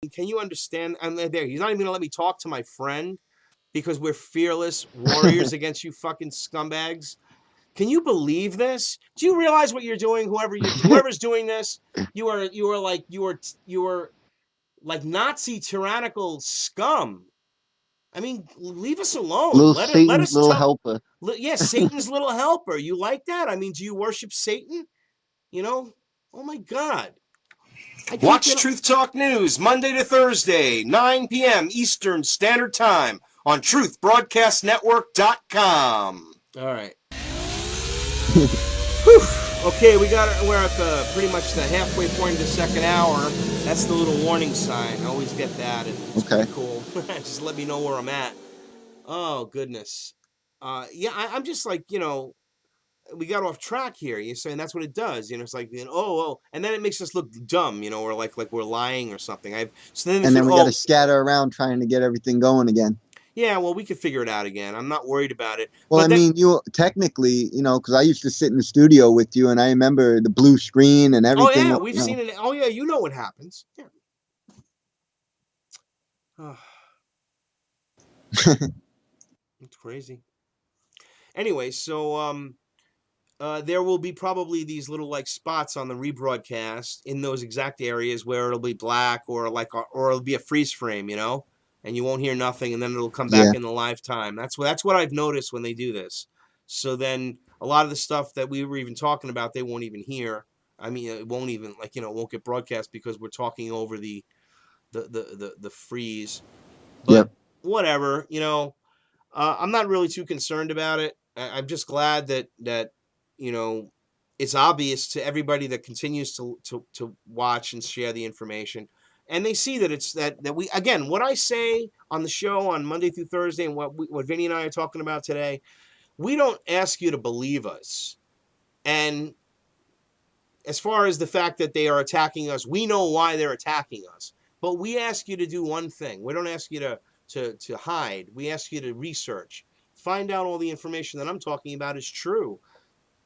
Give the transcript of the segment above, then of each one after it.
Can you understand? I'm there. He's not even gonna let me talk to my friend because we're fearless warriors against you fucking scumbags. Can you believe this? Do you realize what you're doing? Whoever's doing this, you are like Nazi tyrannical scum. I mean, leave us alone. Little Let Satan's us little tell. helper. Yeah, Satan's little helper. You like that? I mean, do you worship Satan? You know? Oh my God. I can't Watch get. Truth Talk News Monday to Thursday, 9 p.m. Eastern Standard Time on TruthBroadcastNetwork.com. All right. Okay, we're at the pretty much the halfway point of the second hour. That's the little warning sign. I always get that, and it's Okay. pretty cool. Just let me know where I'm at. Oh goodness. Yeah, I'm just like, we got off track here. You're saying that's what it does. It's like, and then it makes us look dumb, or like we're lying or something. So then And if then we got to scatter around trying to get everything going again. yeah, well, we could figure it out again. I'm not worried about it. Well, I But then, mean, you technically, because I used to sit in the studio with you, and I remember the blue screen and oh everything. yeah, we've seen it. Oh yeah, you know what happens. Yeah. Oh, it's crazy. Anyway, so there will be probably these little like spots on the rebroadcast in those exact areas where it'll be black or it'll be a freeze frame, and you won't hear nothing, and then it'll come back Yeah. in the live time. That's what I've noticed when they do this. So then a lot of the stuff that we were even talking about, they won't even hear. I mean, it won't even it won't get broadcast because we're talking over the freeze. But Yep. whatever, I'm not really too concerned about it. I'm just glad that you know it's obvious to everybody that continues to watch and share the information, and they see that it's that we again what I say on the show on Monday through Thursday and what Vinny and I are talking about today. We don't ask you to believe us, and as far as the fact that they are attacking us, we know why they're attacking us. But we ask you to do one thing. We don't ask you to hide. We ask you to research. Find out all the information that I'm talking about is true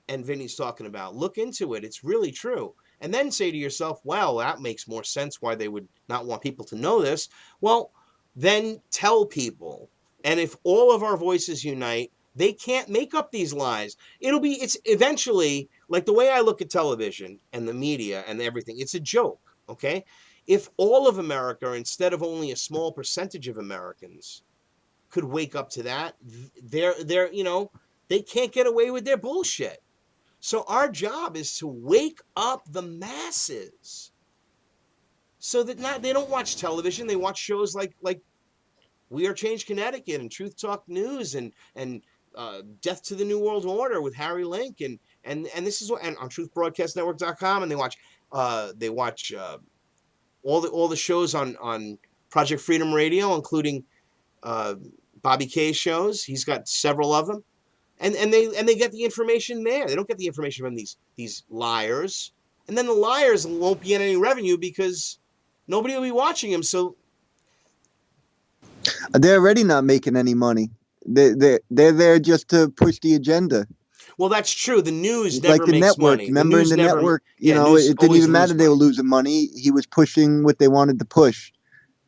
and Vinny's talking about. Look into it. It's really true. And then say to yourself, well, that makes more sense why they would not want people to know this. Well, then tell people. And if all of our voices unite, they can't make up these lies. It's eventually like the way I look at television and the media and everything, it's a joke, okay? If all of America, instead of only a small percentage of Americans, could wake up to that, they can't get away with their bullshit. So our job is to wake up the masses so that not they don't watch television, they watch shows like We Are Change Connecticut and Truth Talk News and Death to the New World Order with Harry Link and this is what and on truthbroadcastnetwork.com and they watch all the shows on Project Freedom Radio, including uh, Bobby K's shows. He's got several of them, and they get the information there. They don't get the information from these liars, and then the liars won't be getting any revenue because nobody will be watching them. So They're already not making any money. They're there just to push the agenda. well, that's true. The news Like never the makes network. money. The Remember in news the never, network, yeah, news it didn't always even lose matter they were money. losing money. He was pushing what they wanted to push.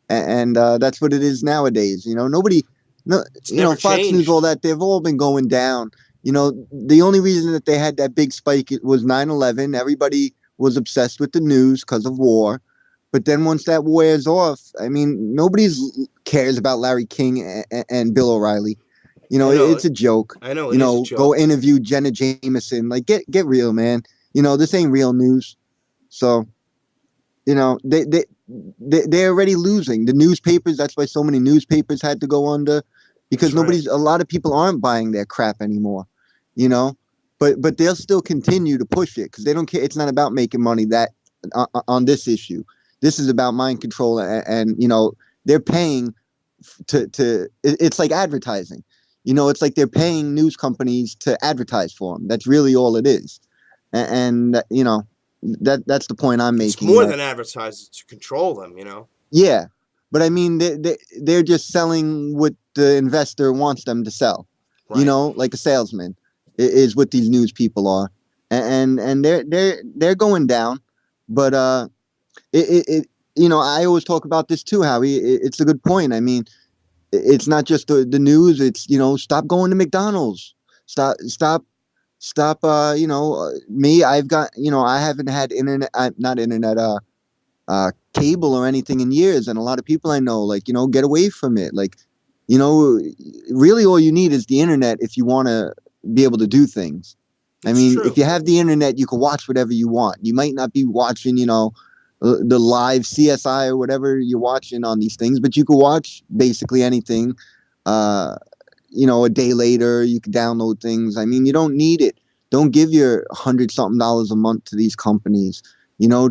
And that's what it is nowadays. Nobody, no, It's never Fox News, all changed. that, they've all been going down. The only reason that they had that big spike was 9/11. Everybody was obsessed with the news because of war. But then once that wears off, I mean, nobody's cares about Larry King and Bill O'Reilly. I know. It's a joke. I know it is a Go joke. interview Jenna Jameson. Like, get real, man. This ain't real news. So, they're already losing. The newspapers, that's why so many newspapers had to go under, because That's right. a lot of people aren't buying their crap anymore, you know. But they'll still continue to push it because they don't care. It's not about making money on this issue. This is about mind control, and they're paying it's like advertising. It's like they're paying news companies to advertise for them. That's really all it is. And that's the point I'm It's making. more That than advertisers to control them. yeah, but I mean they're just selling what the investor wants them to sell. Right. Like a salesman is what these news people are, and they're going down. But it I always talk about this too, Howie. It's a good point. I mean, it's not just the news. It's, stop going to McDonald's. Stop. Me, I've got, I haven't had internet, not internet, cable or anything in years. And a lot of people I know, like, get away from it. Like, you know, really all you need is the internet if you want to be able to do things. I It's mean, if true. you have the internet, you can watch whatever you want. You might not be watching, the live CSI or whatever you're watching on these things, but you can watch basically anything. Uh, a day later, you can download things. I mean, you don't need it. Don't give your $100 something a month to these companies.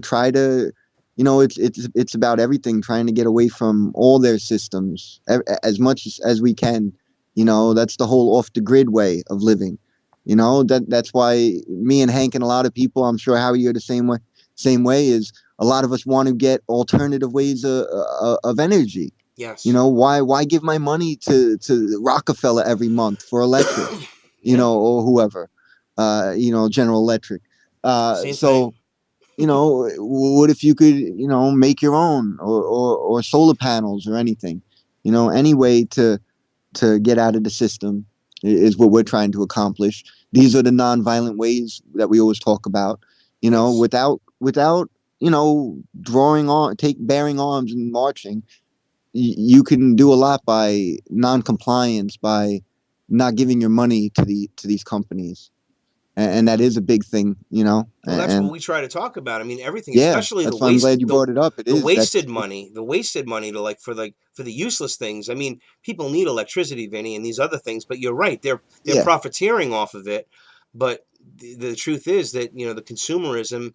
Try to, it's about everything. Trying to get away from all their systems as much as we can. That's the whole off the grid way of living. That's why me and Hank and a lot of people, I'm sure Howie, you're the same way. Same way is a lot of us want to get alternative ways of energy. Yes. Why give my money to Rockefeller every month for electric, Yeah. or whoever, General Electric. Same thing. So, what if you could, make your own or solar panels or anything, any way to get out of the system is what we're trying to accomplish. These are the nonviolent ways that we always talk about, Yes. without, bearing arms and marching. You can do a lot by non-compliance, by not giving your money to these companies, and that is a big thing, Well, that's what and we try to talk about. I mean, everything, yeah, especially that's why I'm glad you brought it up. It the is that's wasted money to for the useless things. I mean, people need electricity, Vinny, and these other things. But you're right; they're yeah, profiteering off of it. But the truth is that the consumerism,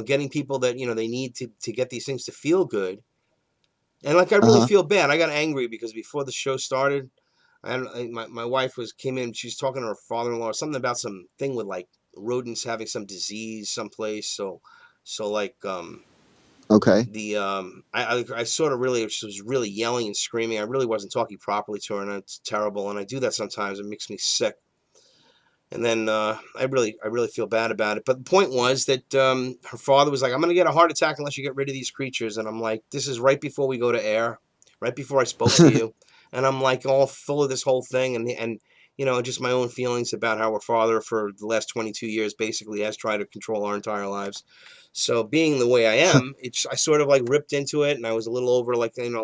getting people that they need to get these things to feel good. And like I really uh-huh, feel bad. I got angry because before the show started, my wife came in. She was talking to her father-in-law something about some thing with like rodents having some disease someplace. So like okay. the I sort of really was really yelling and screaming. I really wasn't talking properly to her, and it's terrible. And I do that sometimes. It makes me sick. And then I really feel bad about it. But the point was that her father was like, "I'm gonna get a heart attack unless you get rid of these creatures." And I'm like, "This is right before we go to air, right before I spoke to you." And I'm like all full of this whole thing, and just my own feelings about how her father for the last 22 years basically has tried to control our entire lives. So being the way I am, I sort of like ripped into it, and I was a little over like. And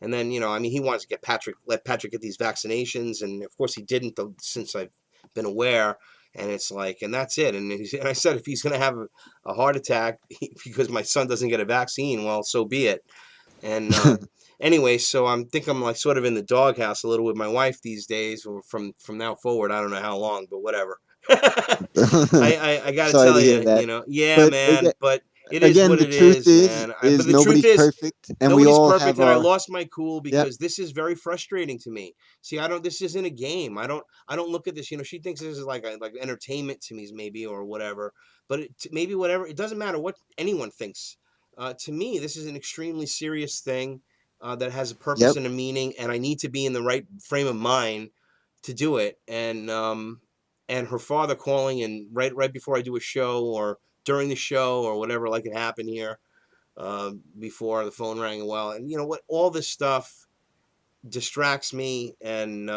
then I mean, he wants to let Patrick get these vaccinations, and of course he didn't since I've been aware. And it's like, and that's it. And I said, if he's going to have a heart attack because my son doesn't get a vaccine, well, so be it. And anyway, so I'm like sort of in the doghouse a little with my wife these days, or from now forward. I don't know how long, but whatever. I got to Sorry tell to hear you, that, yeah, but man. But it is again, what the it truth is, man. But is the truth nobody's is, perfect, and we nobody's all perfect, have and I our. lost my cool Yep, because this is very frustrating to me. See, I don't. This isn't a game. I don't look at this. She thinks this is like entertainment to me, maybe or whatever. But maybe whatever. It doesn't matter what anyone thinks. To me, this is an extremely serious thing that has a purpose yep. and a meaning, and I need to be in the right frame of mind to do it. And her father calling and right before I do a show or during the show or whatever, like it happened here before the phone rang a while, and you know what? All this stuff distracts me, and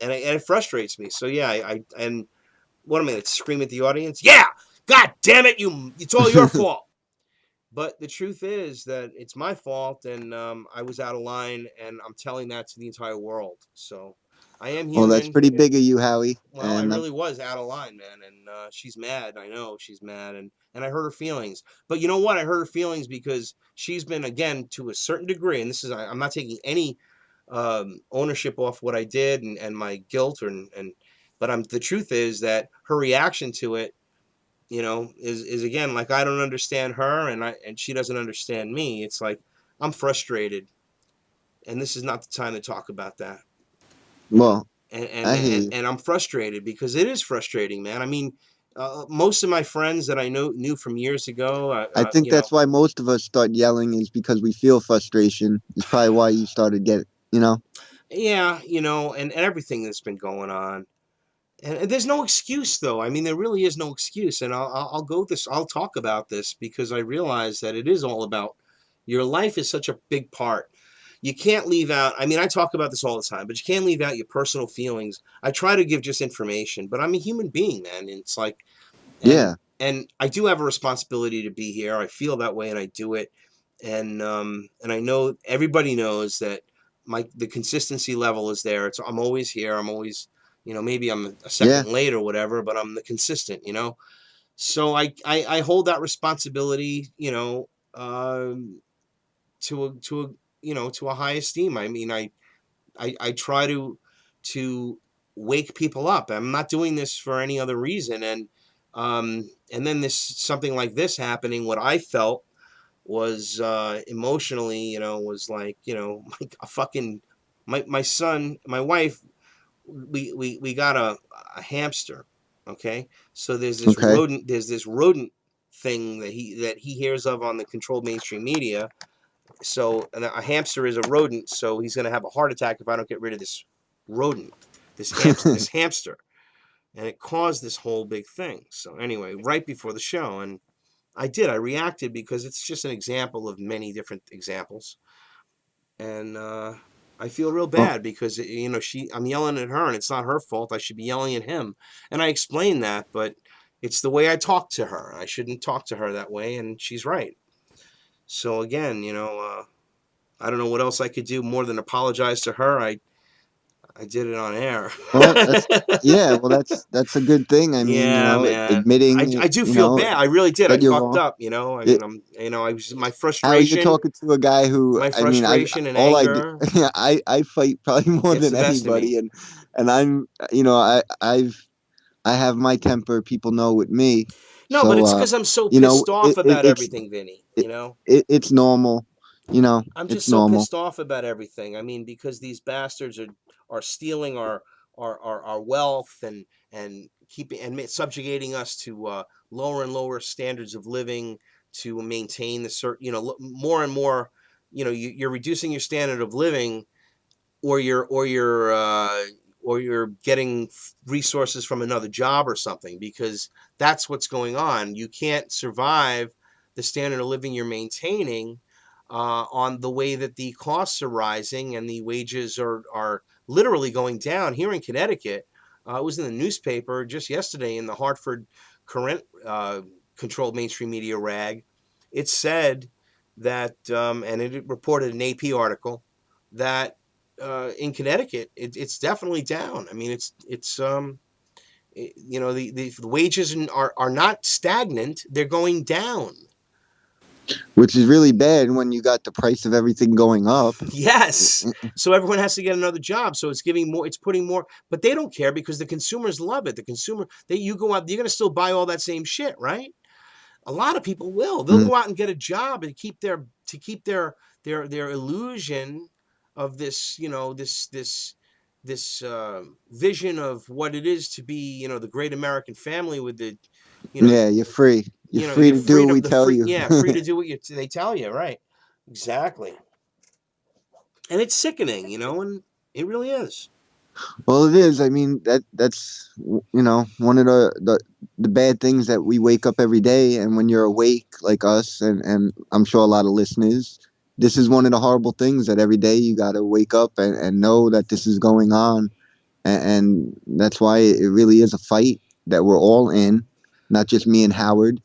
it frustrates me. So yeah, and what am I going to scream at the audience? Yeah, God damn it, it's all your fault. But the truth is that it's my fault, and I was out of line, and I'm telling that to the entire world. So I am Well, that's human. pretty big of you, Howie, Well, I and really was out of line, man, and she's mad. I know she's mad, and I hurt her feelings. But you know what? I hurt her feelings because she's been, again, to a certain degree, and I'm not taking any ownership off what I did and my guilt, but the truth is that her reaction to it, is again like I don't understand her, and she doesn't understand me. It's like I'm frustrated, and this is not the time to talk about that. well, and and I hear and, you. and I'm frustrated because it is frustrating, man. I mean, most of my friends that I knew from years ago, I think that's why most of us start yelling is because we feel frustration. Is probably why you started getting. yeah, and everything that's been going on, and there's no excuse though. I mean, there really is no excuse, and I'll talk about this because I realize that it is all about Your life is such a big part. You can't leave out, I mean, I talk about this all the time, but you can't leave out your personal feelings. I try to give just information, but I'm a human being, man. And it's like, and Yeah. and I do have a responsibility to be here. I feel that way and I do it. And I know everybody knows that the consistency level is there. I'm always here. I'm always, maybe I'm a Yeah. second late or whatever, but I'm the consistent. So I hold that responsibility, to a high esteem. I mean, I try to wake people up. I'm not doing this for any other reason. And then something like this happening, what I felt was emotionally, was like, a fucking my son, my wife, we got a hamster. Okay. So Okay. there's this rodent thing that he hears of on the controlled mainstream media. So a hamster is a rodent, so he's going to have a heart attack if I don't get rid of this rodent, this hamster. And it caused this whole big thing. So anyway, right before the show, and I reacted because it's just an example of many different examples. And I feel real Well, bad because I'm yelling at her and it's not her fault. I should be yelling at him. And I explained that, but it's the way I talk to her. I shouldn't talk to her that way, and she's right. So again, I don't know what else I could do more than apologize to her. I did it on air. well, that's yeah. Well, that's a good thing. I mean, Yeah, man. admitting, I do feel bad. I really did. I that you're fucked wrong. up. I It, mean, I was my how you're frustration, talking to a guy who, my I mean, frustration and all I do, anger I fight probably more gets than the best of anybody, me. and I'm, I have my temper. People know with me, No, but so it's because I'm so you know, pissed off it, it about it's everything, Vinny. it, it's normal. I'm just It's so normal. pissed off about everything. I mean, because these bastards are stealing our wealth and keeping and subjugating us to lower and lower standards of living to maintain the certain, more and more, you're reducing your standard of living, or you're getting resources from another job or something, because that's what's going on. You can't survive the standard of living you're maintaining on the way that the costs are rising and the wages are literally going down here in Connecticut. It was in the newspaper just yesterday in the Hartford Current controlled mainstream media rag. It said that, and it reported an AP article that in Connecticut, it's definitely down. I mean, the wages are not stagnant; they're going down. Which is really bad when you got the price of everything going up. Yes. So everyone has to get another job. So it's giving more, it's putting more, but they don't care because the consumers love it. The consumer, you go out, you're going to still buy all that same shit, right? A lot of people will. They'll Mm. go out and get a job and keep their illusion of this, this vision of what it is to be, the great American family with the, you know, Yeah, you're free. You're free your to do what freedom, we tell you. free to do what they tell you, right? Exactly. And it's sickening, and it really is. Well, it is. I mean, that's one of the bad things that we wake up every day, and when you're awake like us, and I'm sure a lot of listeners, this is one of the horrible things that every day you got to wake up and know that this is going on, and that's why it really is a fight that we're all in, not just me and Howard.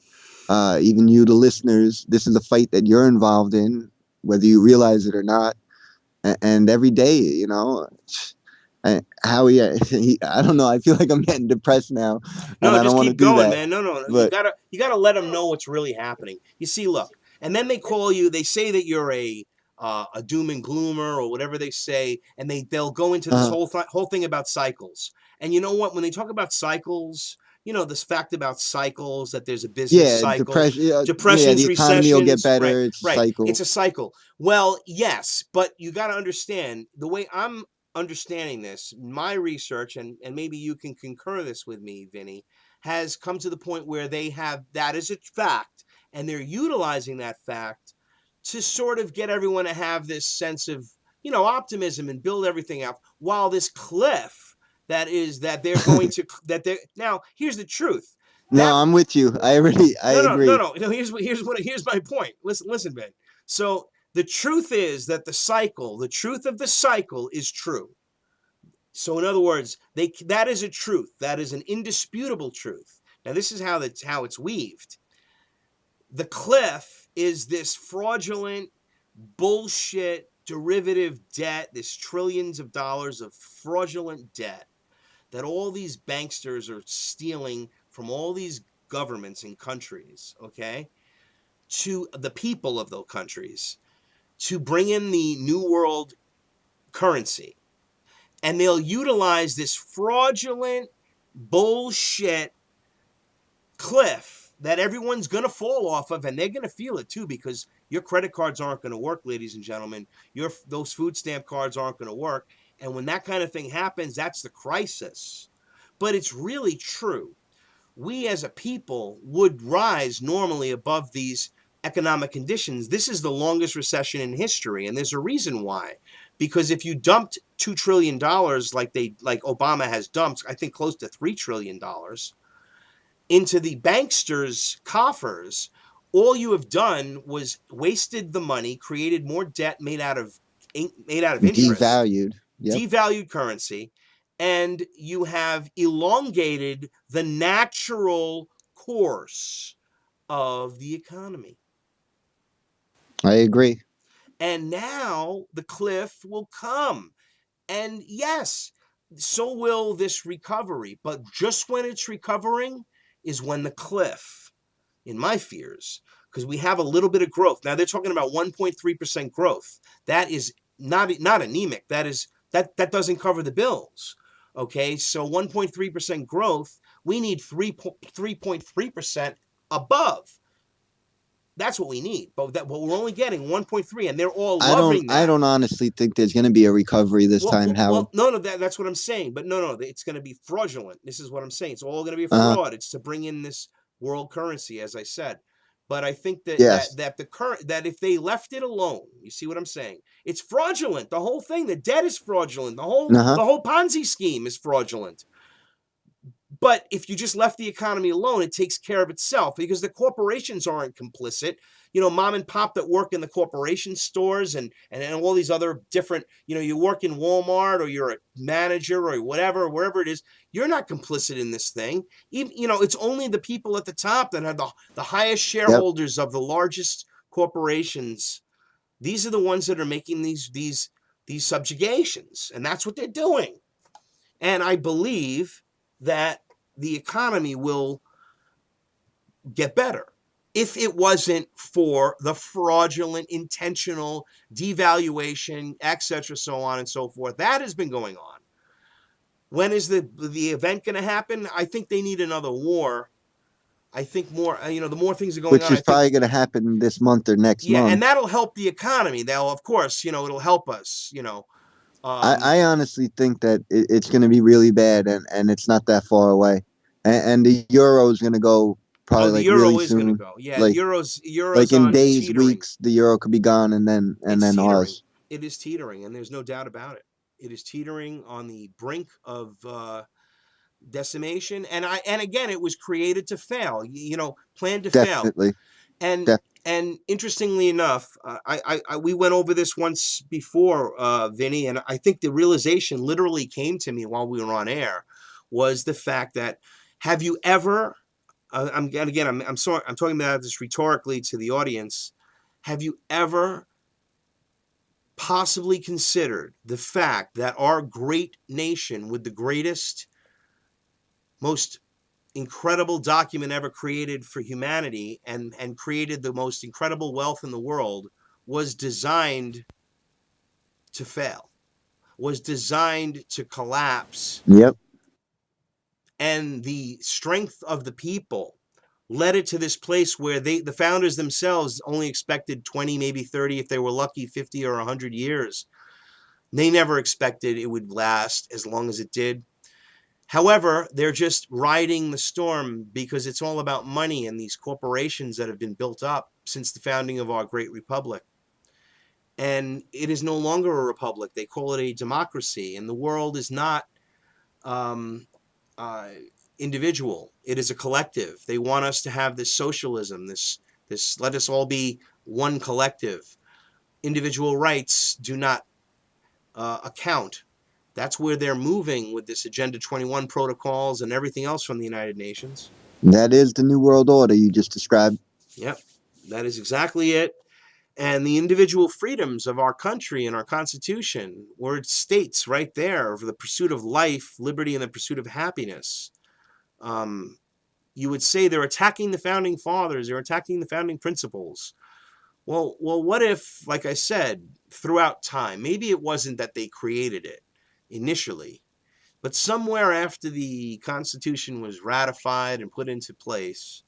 Even you, the listeners, this is a fight that you're involved in, whether you realize it or not. And every day, Howie, I don't know. I feel like I'm getting depressed now, and No, I don't just want to keep do going, that. man. No, no, no. You But gotta you gotta let them know what's really happening. You see, look, and then they call you. They say that you're a doom and gloomer or whatever they say, and they'll go into this uh, whole thing about cycles. And you know what? When they talk about cycles, this fact about cycles, that there's a business yeah, cycle, depression. Yeah, the depressions, economy will get recessions, right, better. It's a right. cycle. It's a cycle. Well, yes, but you got to understand the way I'm understanding this. My research, and maybe you can concur this with me, Vinny, has come to the point where they have that as a fact, and they're utilizing that fact to sort of get everyone to have this sense of, optimism and build everything up, while this cliff that they're going to, that they're now, here's the truth. No, That I'm with you. I no, no, no, agree. no, no. Here's my point. Listen, Ben. So the truth is that the truth of the cycle is true. So in other words, that is a truth. That is an indisputable truth. Now this is how it's weaved. The cliff is this fraudulent bullshit derivative debt, this trillions of dollars of fraudulent debt that all these banksters are stealing from all these governments and countries, okay, to the people of those countries to bring in the new world currency. And they'll utilize this fraudulent bullshit cliff that everyone's going to fall off of, and they're going to feel it too, because your credit cards aren't going to work, ladies and gentlemen. Those food stamp cards aren't going to work. And when that kind of thing happens, that's the crisis. But it's really true. We as a people would rise normally above these economic conditions. This is the longest recession in history, and there's a reason why. Because if you dumped $2 trillion like Obama has dumped, I think close to $3 trillion into the banksters' coffers, all you have done was wasted the money, created more debt made out of interest, devalued currency, and you have elongated the natural course of the economy. I agree. And now the cliff will come. And yes, so will this recovery. But just when it's recovering is when the cliff, in my fears, because we have a little bit of growth. Now they're talking about 1.3% growth. That is not anemic. That doesn't cover the bills. Okay, so 1.3% growth, we need 3.3% above. That's what we need, but we're only getting 1.3, and they're all loving that. I don't honestly think there's going to be a recovery this time, Howard. No, that's what I'm saying. But no, it's going to be fraudulent. This is what I'm saying. It's all going to be a fraud. It's to bring in this world currency, as I said. But I think that that if they left it alone, you see what I'm saying? It's fraudulent. The whole thing, the debt is fraudulent. The whole Ponzi scheme is fraudulent. But if you just left the economy alone, it takes care of itself, because the corporations aren't complicit. You know, mom and pop that work in the corporation stores and all these other different, you work in Walmart, or you're a manager or whatever, wherever it is, you're not complicit in this thing. Even, it's only the people at the top that have the highest shareholders of the largest corporations. These are the ones that are making these subjugations, and that's what they're doing. And I believe that the economy will get better if it wasn't for the fraudulent, intentional devaluation, etc., so on and so forth. That has been going on. When is the event going to happen? I think they need another war. I think more, the more things are going on. Which is probably going to happen this month or next month. Yeah, and that'll help the economy. That'll, of course, it'll help us, I honestly think that it's going to be really bad, and it's not that far away. And the euro is going to go probably the euro really is soon. Going to go. Yeah, like, euro's like in days, teetering. weeks, the euro could be gone, and then teetering. ours. It is teetering, and there's no doubt about it. It is teetering on the brink of decimation, and again, it was created to fail. Planned to fail. And interestingly enough, we went over this once before, Vinny, and I think the realization literally came to me while we were on air, was the fact that, have you ever, I'm sorry, I'm talking about this rhetorically to the audience, have you ever possibly considered the fact that our great nation, with the greatest, most incredible document ever created for humanity, and created the most incredible wealth in the world, was designed to fail, was designed to collapse? Yep. And the strength of the people led it to this place where the founders themselves only expected 20, maybe 30, if they were lucky, 50 or 100 years. They never expected it would last as long as it did. However, they're just riding the storm, because it's all about money and these corporations that have been built up since the founding of our great republic. And it is no longer a republic. They call it a democracy. And the world is not individual. It is a collective. They want us to have this socialism, this let us all be one collective. individual rights do not account. That's where they're moving with this Agenda 21 protocols and everything else from the United Nations. That is the New World Order you just described. Yep, that is exactly it. And the individual freedoms of our country and our Constitution, where it states right there for the pursuit of life, liberty, and the pursuit of happiness. You would say they're attacking the founding fathers, they're attacking the founding principles. Well, what if, like I said, throughout time, maybe it wasn't that they created it initially, but somewhere after the Constitution was ratified and put into place,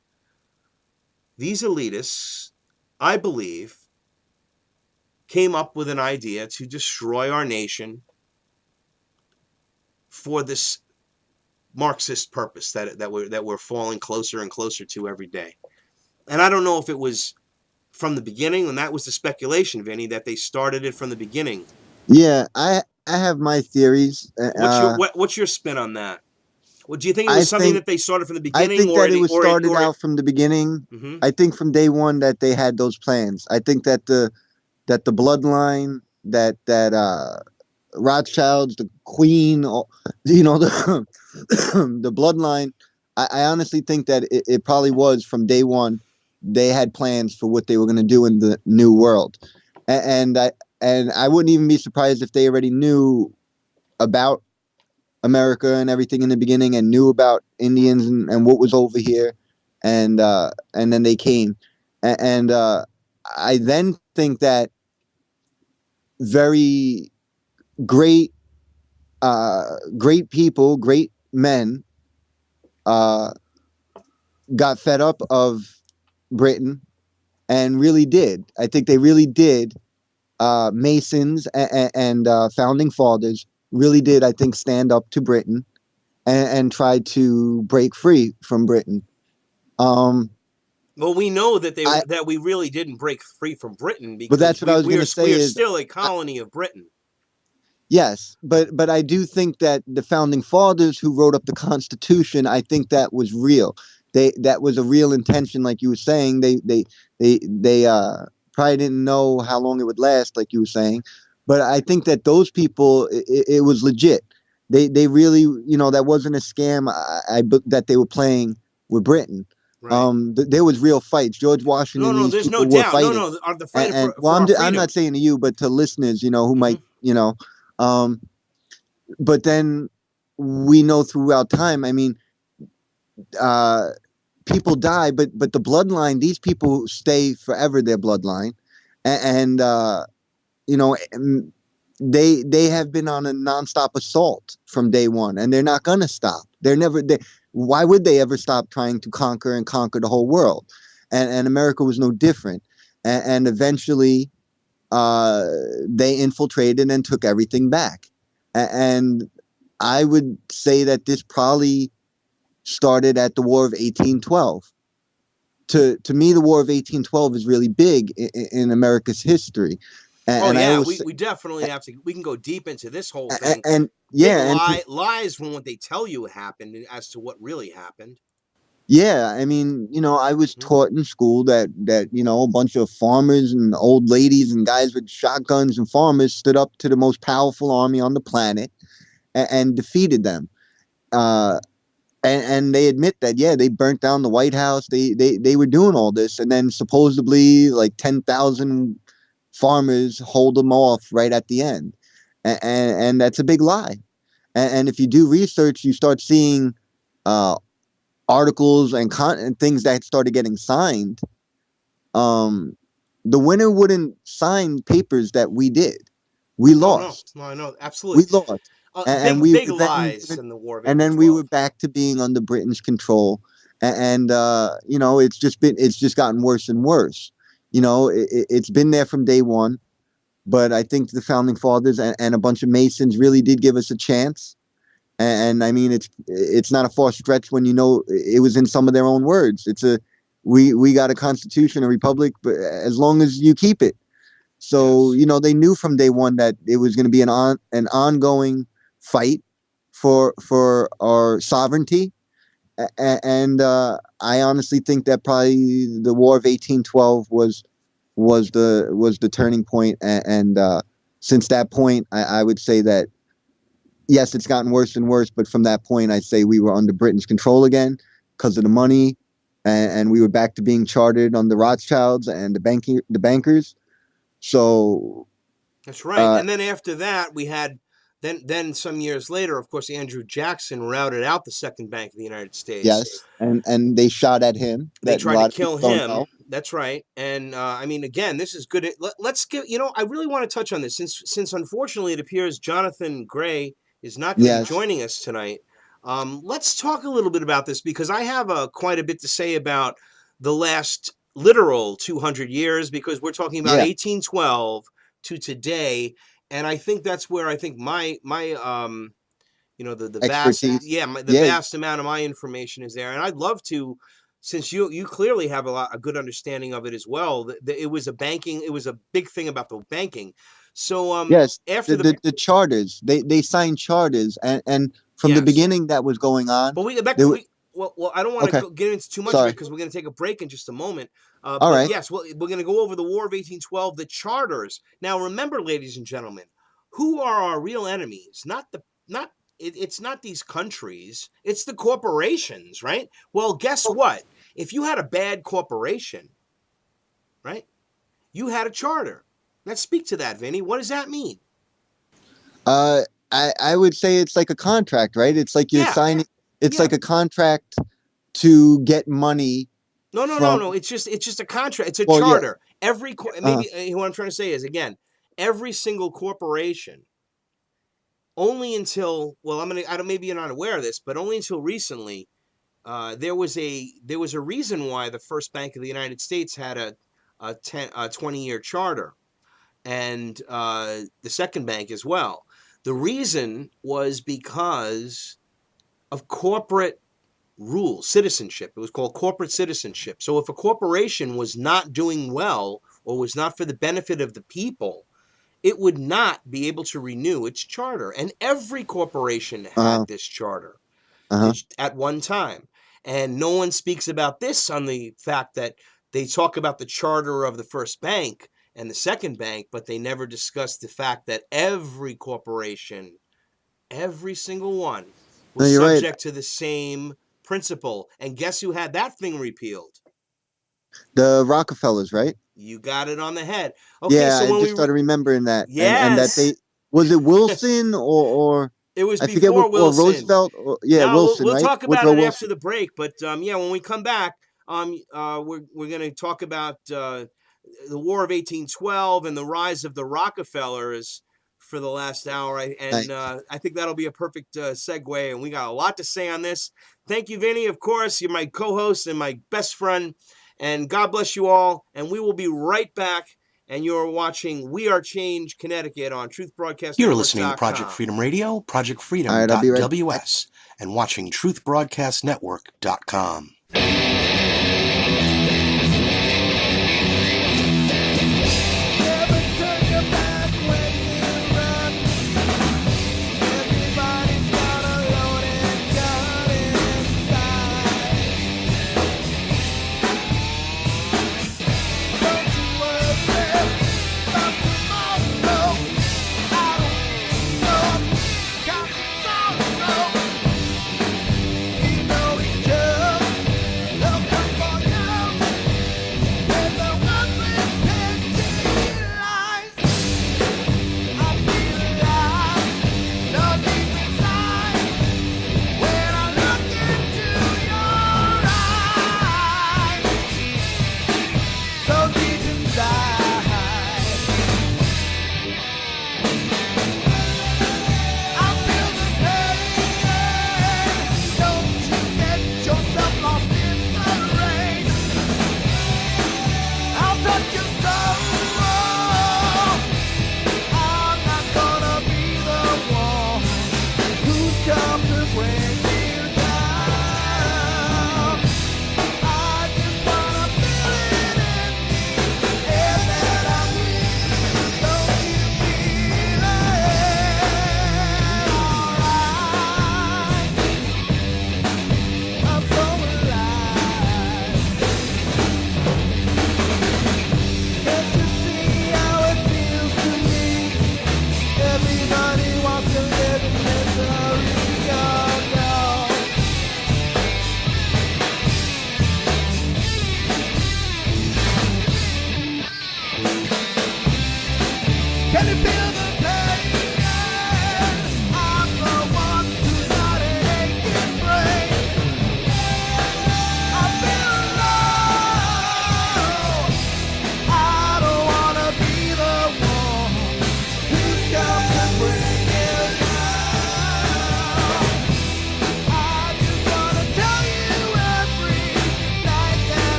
these elitists, I believe, came up with an idea to destroy our nation for this Marxist purpose that we're falling closer and closer to every day. And I don't know if it was from the beginning, and that was the speculation, Vinny, that they started it from the beginning. Yeah, I have my theories. What's your spin on that? Well, do you think it was something that they started from the beginning? I think that it was started out from the beginning. Mm-hmm. I think from day one that they had those plans. I think that the bloodline, that Rothschilds, the Queen, the the bloodline. I honestly think that it probably was from day one. They had plans for what they were going to do in the new world, and I wouldn't even be surprised if they already knew about America and everything in the beginning, and knew about Indians and what was over here, and then they came, and I then think that very great people, great men, got fed up of Britain and really did. I think they really did. Masons and founding fathers really did, I think, stand up to Britain and try to break free from Britain. Well, we know that that we really didn't break free from Britain, because but that's what I was going to say. We are still a colony of Britain. Yes, but I do think that the founding fathers who wrote up the Constitution, I think that was real. That was a real intention, like you were saying. They probably didn't know how long it would last, like you were saying. But I think that those people, it was legit. They really, that wasn't a scam. That they were playing with Britain. Right. There was real fights. George Washington. No, there's no doubt. No, the fight for I'm not saying to you, but to listeners, who might, but then we know throughout time. I mean, people die, but the bloodline, these people stay forever. Their bloodline, and they have been on a nonstop assault from day one, and they're not gonna stop. Why would they ever stop trying to conquer the whole world? And America was no different. And eventually, they infiltrated and took everything back. And I would say that this probably started at the War of 1812. To me, the War of 1812 is really big in America's history. We definitely have to. We can go deep into this whole thing. Lies from what they tell you happened as to what really happened. Yeah, I mean, I was taught in school that a bunch of farmers and old ladies and guys with shotguns and farmers stood up to the most powerful army on the planet and defeated them. And they admit that, yeah, they burnt down the White House. They were doing all this, and then supposedly like 10,000 farmers hold them off right at the end, and that's a big lie. And if you do research, you start seeing articles and things that started getting signed. The winner wouldn't sign papers that we did. We lost. No, I know, absolutely. We lost. Big lies in the War of 1812. And then we were back to being under Britain's control. And it's just gotten worse and worse. It's been there from day one. But I think the founding fathers and a bunch of Masons really did give us a chance. And I mean, it's not a far stretch when it was in some of their own words. We got a constitution, a republic, but as long as you keep it. So, yes. They knew from day one that it was going to be an ongoing fight for our sovereignty. And I honestly think that probably the War of 1812 was was the turning point, and since that point, I would say that yes, it's gotten worse and worse. But from that point, I say we were under Britain's control again because of the money, and we were back to being chartered on the Rothschilds and the bankers. So That's right. And then after that, we had then some years later, of course, Andrew Jackson routed out the second bank of the United States. yes, and they shot at him. They tried to kill him. Know. That's right. And I mean, again, this is good. Let's get. I really want to touch on this since unfortunately it appears Jonathan Gray is not going to be joining us tonight. Let's talk a little bit about this because I have quite a bit to say about the last literal 200 years because we're talking about 1812 to today, and I think that's where I think my the vast amount of my information is there, and I'd love to, since you clearly have a good understanding of it as well. It was a big thing about the banking. So yes, after the charters, they signed charters, and from the beginning that was going on. But well, I don't want to get into too much of it because we're going to take a break in just a moment. All right. Yes, we're going to go over the War of 1812, the charters. Now, remember, ladies and gentlemen, who are our real enemies? It's not these countries. It's the corporations, right? Well, guess what? If you had a bad corporation, right, you had a charter. Let's speak to that, Vinny. What does that mean? I would say it's like a contract, right? It's like you're signing. It's like a contract to get money. No. It's just a contract. It's a charter. Yeah. What I'm trying to say is, again, every single corporation, only until maybe you're not aware of this, but only until recently, there was a reason why the First Bank of the United States had a 20-year charter, and the Second Bank as well. The reason was because of corporate rules, citizenship. It was called corporate citizenship. So if a corporation was not doing well or was not for the benefit of the people, it would not be able to renew its charter. And every corporation had this charter at one time. And no one speaks about this on the fact that they talk about the charter of the First Bank and the Second Bank, but they never discuss the fact that every corporation, every single one, was subject to the same principle. And guess who had that thing repealed? The Rockefellers, right? You got it on the head. Okay, yeah, so I just started remembering that. Yes. And that was it Wilson or it was I forget before Wilson. Or Roosevelt. Wilson, we'll right? talk about it after the break. But when we come back, we're going to talk about the War of 1812 and the rise of the Rockefellers for the last hour. And I think that'll be a perfect segue. And we got a lot to say on this. Thank you, Vinny. Of course, you're my co-host and my best friend. And God bless you all. And we will be right back. And you're watching We Are Change Connecticut on TruthBroadcast. You're listening to Project Freedom Radio, ProjectFreedom.ws, and watching TruthBroadcastNetwork.com.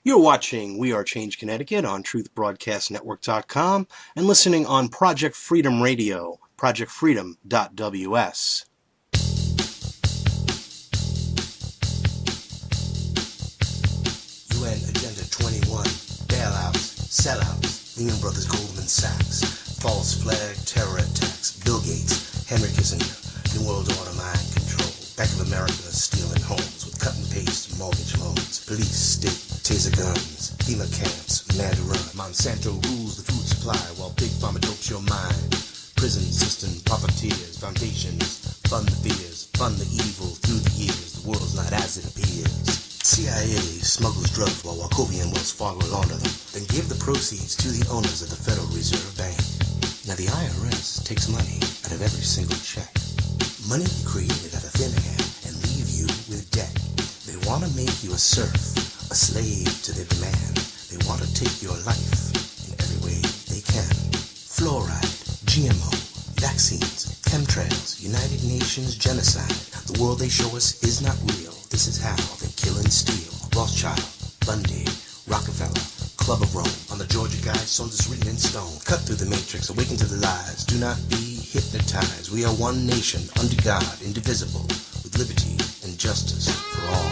You're watching We Are Change Connecticut on TruthBroadcastNetwork.com and listening on Project Freedom Radio, projectfreedom.ws. UN Agenda 21, bailouts, sellouts, Lehman Brothers, Goldman Sachs, false flag, terror attacks, Bill Gates, Henry Kissinger, New World Order, mind control, Bank of America stealing homes with cut and paste mortgage loans, police, state, taser guns, FEMA camps, Mandarin, Monsanto rules the food supply while Big Pharma dopes your mind. Prison system, profiteers, foundations, fund the fears, fund the evil through the years. The world's not as it appears. CIA smuggles drugs while Wachovia and Wells Fargo launder them, then give the proceeds to the owners of the Federal Reserve Bank. Now the IRS takes money out of every single check. Money created out of thin air and leave you with debt. They want to make you a serf, a slave to their demand. They want to take your life in every way they can. Fluoride, GMO, vaccines, chemtrails, United Nations genocide. The world they show us is not real. This is how they kill and steal. Rothschild, Bundy, Rockefeller, Club of Rome. On the Georgia Guidestones it's written in stone. Cut through the matrix, awaken to the lies. Do not be hypnotized. We are one nation, under God, indivisible, with liberty and justice for all.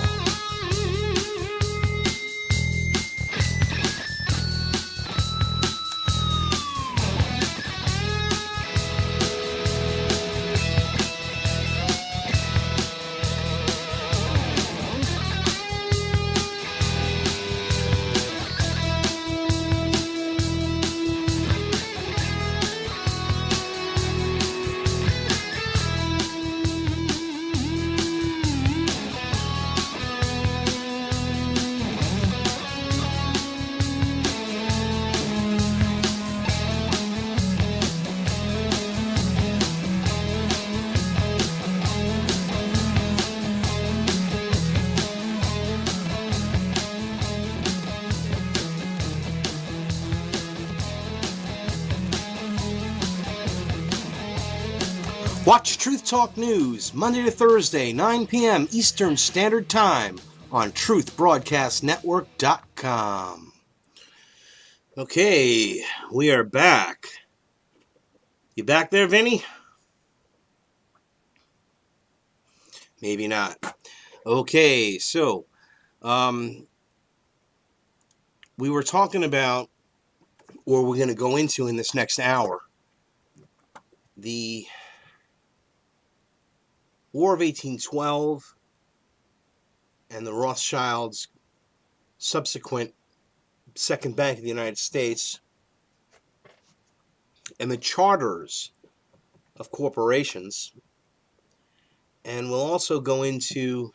Watch Truth Talk News Monday to Thursday, 9 p.m. Eastern Standard Time on TruthBroadcastNetwork.com. Okay, we are back. You back there, Vinny? Maybe not. Okay, so we were talking about, or we're going to go into in this next hour, the War of 1812 and the Rothschilds' subsequent Second Bank of the United States and the charters of corporations. And we'll also go into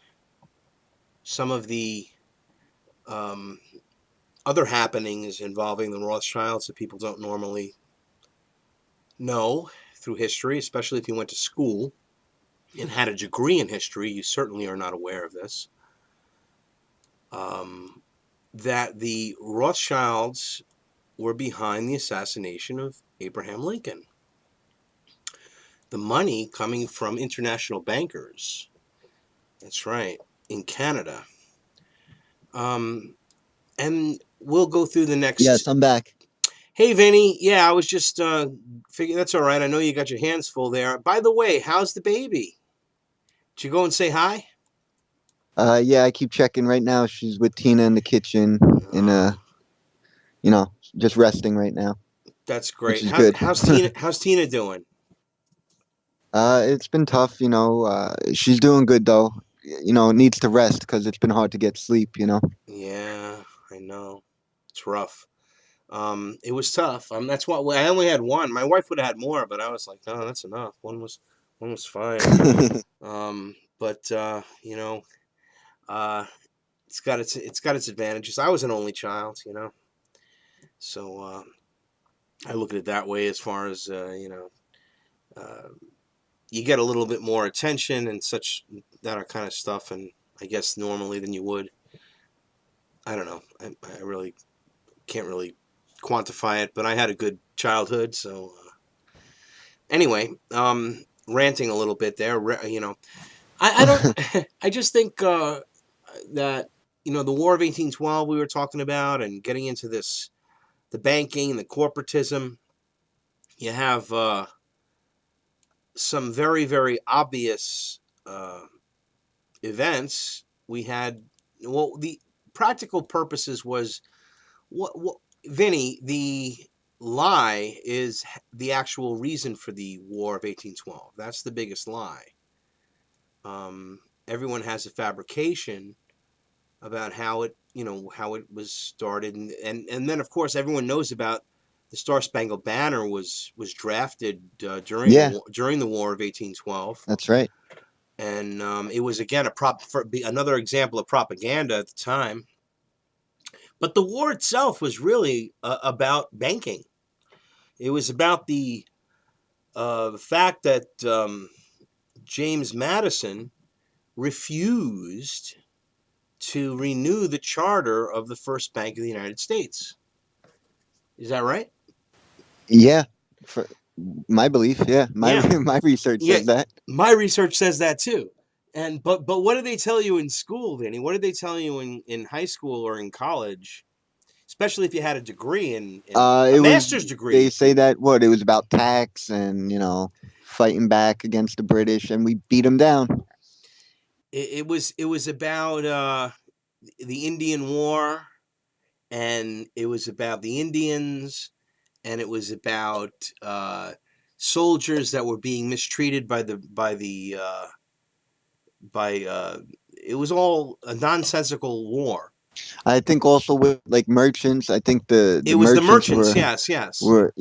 some of the other happenings involving the Rothschilds that people don't normally know through history, especially if you went to school and had a degree in history. You certainly are not aware of this. That the Rothschilds were behind the assassination of Abraham Lincoln. The money coming from international bankers. That's right, in Canada. And we'll go through the next... Yes, I'm back. Hey, Vinny. Yeah, I was just figuring, that's all right. I know you got your hands full there. By the way, how's the baby? Did you go and say hi? Yeah, I keep checking right now. She's with Tina in the kitchen and just resting right now, That's which great. is good. How's Tina doing? It's been tough, she's doing good though. Needs to rest because it's been hard to get sleep. Yeah, I know. It's rough. It was tough. That's why I only had one. My wife would have had more, but I was like, no, that's enough. One was fine. But it's got its advantages. I was an only child, so I look at it that way. As far as you get a little bit more attention and such, that kind of stuff, and I guess normally than you would. I don't know. I really can't really quantify it, but I had a good childhood. So anyway, ranting a little bit there. I don't. I just think that the War of 1812 we were talking about, and getting into this, the banking and the corporatism. You have some very, very obvious events. We had, well, the practical purposes was what Vinny, the lie is the actual reason for the War of 1812. That's the biggest lie. Everyone has a fabrication about how it, how it was started, and then of course everyone knows about the Star Spangled Banner was drafted Yeah, during the War of 1812, that's right. and it was again another example of propaganda at the time. But the war itself was really about banking. It was about the fact that James Madison refused to renew the charter of the First Bank of the United States. Is that right? Yeah, for my belief. Yeah, my Yeah. my research Yeah. says that. My research says that too. And but what did they tell you in school, Vinny? What did they tell you in high school or in college? Especially if you had a degree in a It was master's degree they say even. that what it was about tax and fighting back against the British, and we beat them down. It was about the Indian War, and it was about the Indians, and it was about soldiers that were being mistreated by it was all a nonsensical war. I think also with like merchants, I think the It was the merchants merchants, were yes, yes, were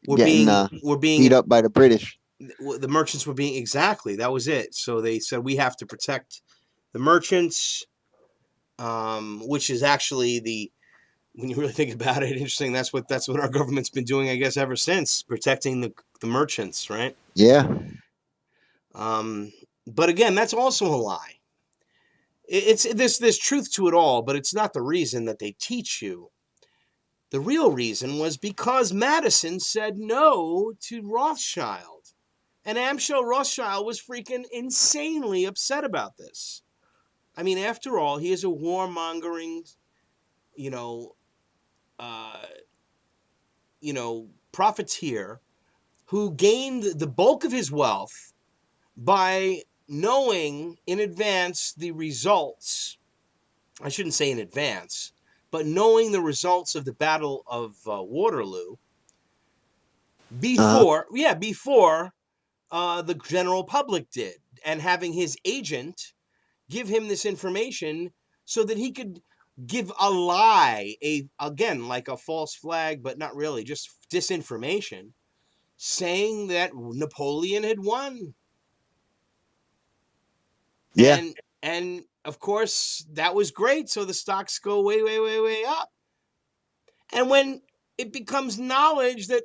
were getting being were beat being up by the British. the merchants were being exactly that was it. So they said we have to protect the merchants, which is actually the when you really think about it, interesting. That's what our government's been doing, I guess, ever since protecting the merchants, right? Yeah, Um, but again, that's also a lie. It's there's truth to it all, but it's not the reason that they teach you. The real reason was because Madison said no to Rothschild. And I'm sure Rothschild was freaking insanely upset about this. I mean, after all, he is a warmongering, you know, uh, profiteer who gained the bulk of his wealth by knowing in advance the results. I shouldn't say in advance, but knowing the results of the Battle of Waterloo uh, before the general public did, and having his agent give him this information so that he could give a lie, again like a false flag, but not really, just disinformation, saying that Napoleon had won. yeah, And of course that was great, so the stocks go way, way, way, way up. And when it becomes knowledge that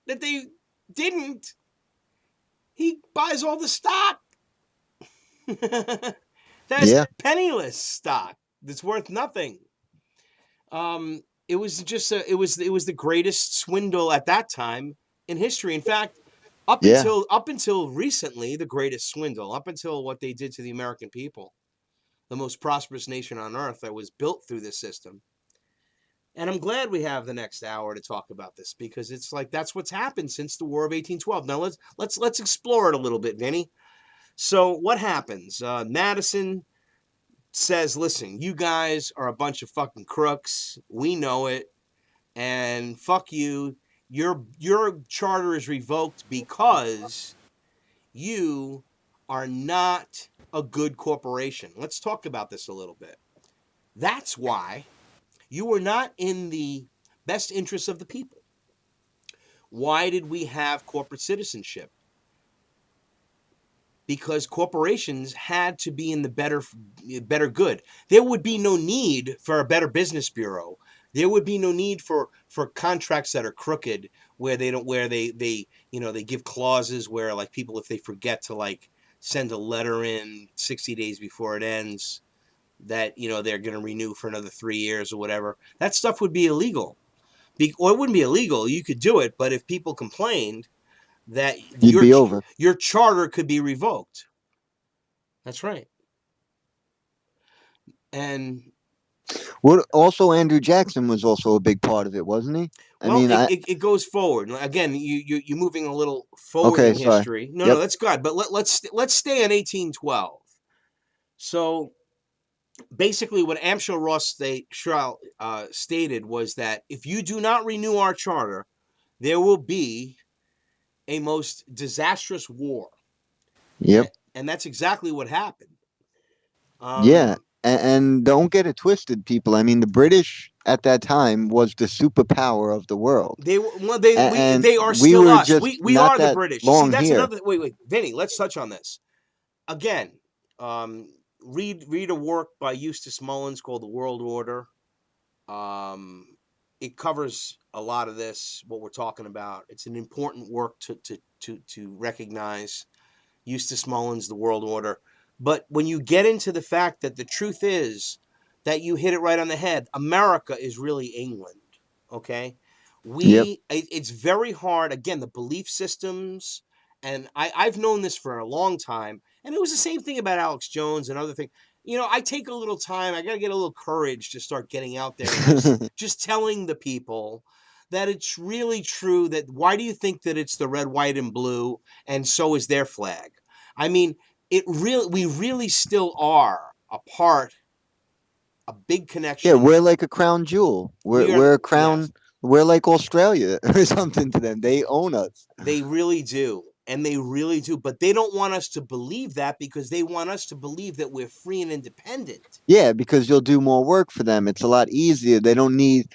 they didn't, he buys all the stock. That's yeah, penniless stock that's worth nothing. It was just it was the greatest swindle at that time in history. In fact, yeah, up until recently, the greatest swindle, up until what they did to the American people, the most prosperous nation on earth that was built through this system. And I'm glad we have the next hour to talk about this, because it's like that's what's happened since the War of 1812. Now let's explore it a little bit, Vinny. So what happens? Madison says, "Listen, you guys are a bunch of fucking crooks. We know it, and fuck you. Your charter is revoked because you are not a good corporation." Let's talk about this a little bit. That's why you were not in the best interests of the people. Why did we have corporate citizenship? Because corporations had to be in the better good. There would be no need for a better business bureau. There would be no need for contracts that are crooked, where they don't where they give clauses where, like, people, if they forget to, like, send a letter in 60 days before it ends, that they're going to renew for another 3 years or whatever. That stuff would be illegal. Or it wouldn't be illegal. You could do it, but if people complained, that you'd be over. your charter could be revoked. That's right. And Well, also Andrew Jackson was also a big part of it, wasn't he? I well, mean, it goes forward. Again, you're moving a little forward okay, in sorry. history. No, Yep. that's good. But let's stay in 1812. So basically, what Amschel Ross stated was that if you do not renew our charter, there will be a most disastrous war, Yep. and that's exactly what happened. Yeah. Um, And don't get it twisted, people. I mean, the British at that time was the superpower of the world. And they are we still were us. just We not are the that British. You see, long that's here. another. Wait, Vinny. Let's touch on this again. Um, read a work by Eustace Mullins called The World Order. Um, it covers a lot of this. What we're talking about. It's an important work to recognize. Eustace Mullins, The World Order. But when you get into the fact that the truth is that you hit it right on the head, America is really England. Okay, Yep. it's very hard. Again, the belief systems, and I've known this for a long time, and it was the same thing about Alex Jones and other things. You know, I take a little time. I got to get a little courage to start getting out there and just telling the people that it's really true. That why do you think that it's the red, white, and blue, and so is their flag? I mean, we really still are a big Yeah, connection. we're like a crown jewel. We are, We're a yes, crown. We're like Australia or something to them. They own us. they really do. And they really do. But they don't want us to believe that because they want us to believe that we're free and independent. Yeah, because you'll do more work for them. It's a lot easier. They don't need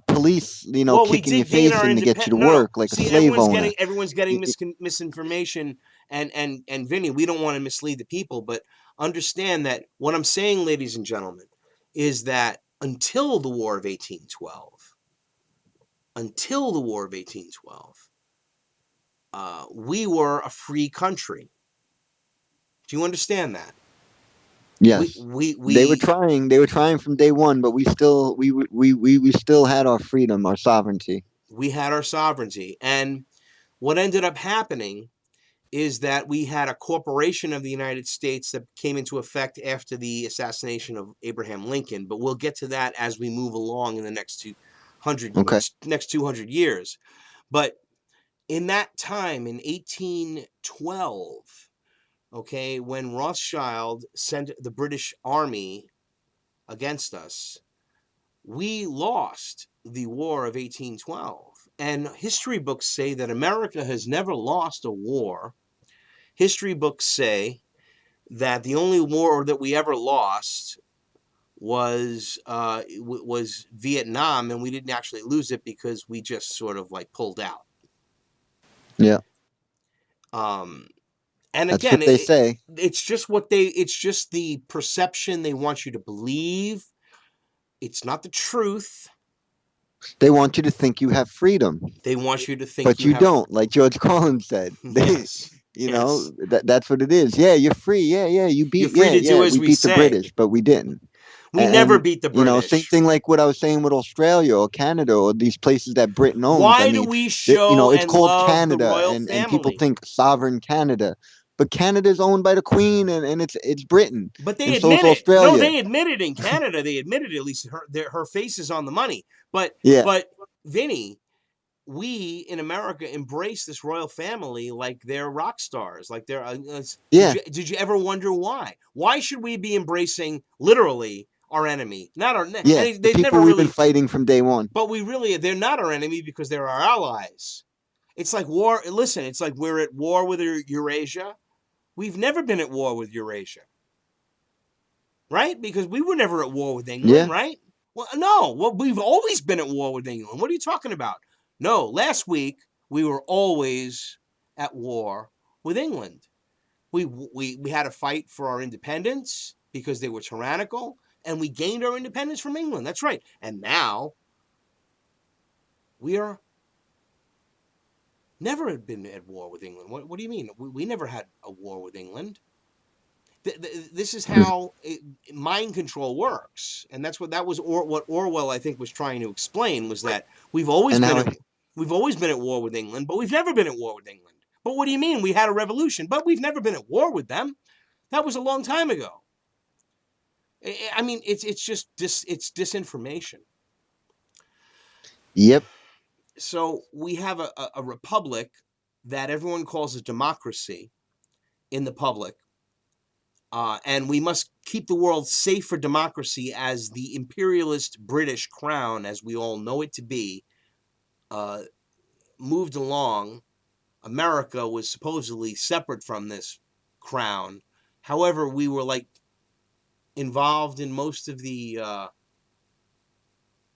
police, Well, we kicking your did gain face our in to get you independence. to No, no. work like a See, slave owner. everyone's getting Y- y- misinformation, and Vinny, we don't want to mislead the people, but understand that what I'm saying, ladies and gentlemen, is that until the War of 1812, we were a free country. Do you understand that? We Yes. we They were we trying. They were trying from day one, but we still had our freedom, our sovereignty. we had our sovereignty, and what ended up happening is that we had a corporation of the United States that came into effect after the assassination of Abraham Lincoln. But we'll get to that as we move along in the Okay. next 200 years. But in that time, in 1812, okay, when Rothschild sent the British Army against us, we lost the War of 1812. And history books say that America has never lost a war. History books say that the only war that we ever lost was Vietnam, and we didn't actually lose it because we just sort of like pulled out. Yeah. Um, and That's again, what they say. it's just the perception they want you to believe. It's not the truth. They want you to think you have freedom, They want you to think but you you have. don't. Like George Collins said, they, Yes, yes. that's what it is. Yeah, you're free. Yeah, yeah, You're free to do as we we beat the say. British, but we didn't. We never And beat the same British. thing like what I was saying with Australia or Canada or these places that Britain owns. I Why do mean, we show it's and called love the Canada, royal and people family? think sovereign Canada, but Canada's owned by the Queen, and it's Britain, But they and so is admit it. No, Australia. they admit it in Canada. They admit it. At least her face is on the money. But Yeah, but Vinny, we in America embrace this royal family like they're rock stars. Like they're. yeah, Did you ever wonder why? Why should we be embracing literally our enemy? Not our. yeah. And The they've people never we've been really. fighting from day one. But they're not our enemy because they're our allies. It's like war. Listen, it's like we're at war with Eurasia. We've never been at war with Eurasia, right? Because we were never at war with England, Yeah, right? Well, no. Well, we've always been at war with England. What are you talking about? No, last week we were always at war with England. We had a fight for our independence because they were tyrannical, and we gained our independence from England. That's right. And now we are never been at war with England. What do you mean? We never had a war with England. This is how mind control works, and that's what Orwell, I think, was trying to explain, was that and how we've always been at war with England, but we've never been at war with England. But what do you mean? We had a revolution, but we've never been at war with them. That was a long time ago. I mean, it's just it's disinformation. Yep. So we have a republic that everyone calls a democracy in the public, and we must keep the world safe for democracy as the imperialist British crown, as we all know it to be, uh, moved along. America was supposedly separate from this crown. However, we were like involved in most of the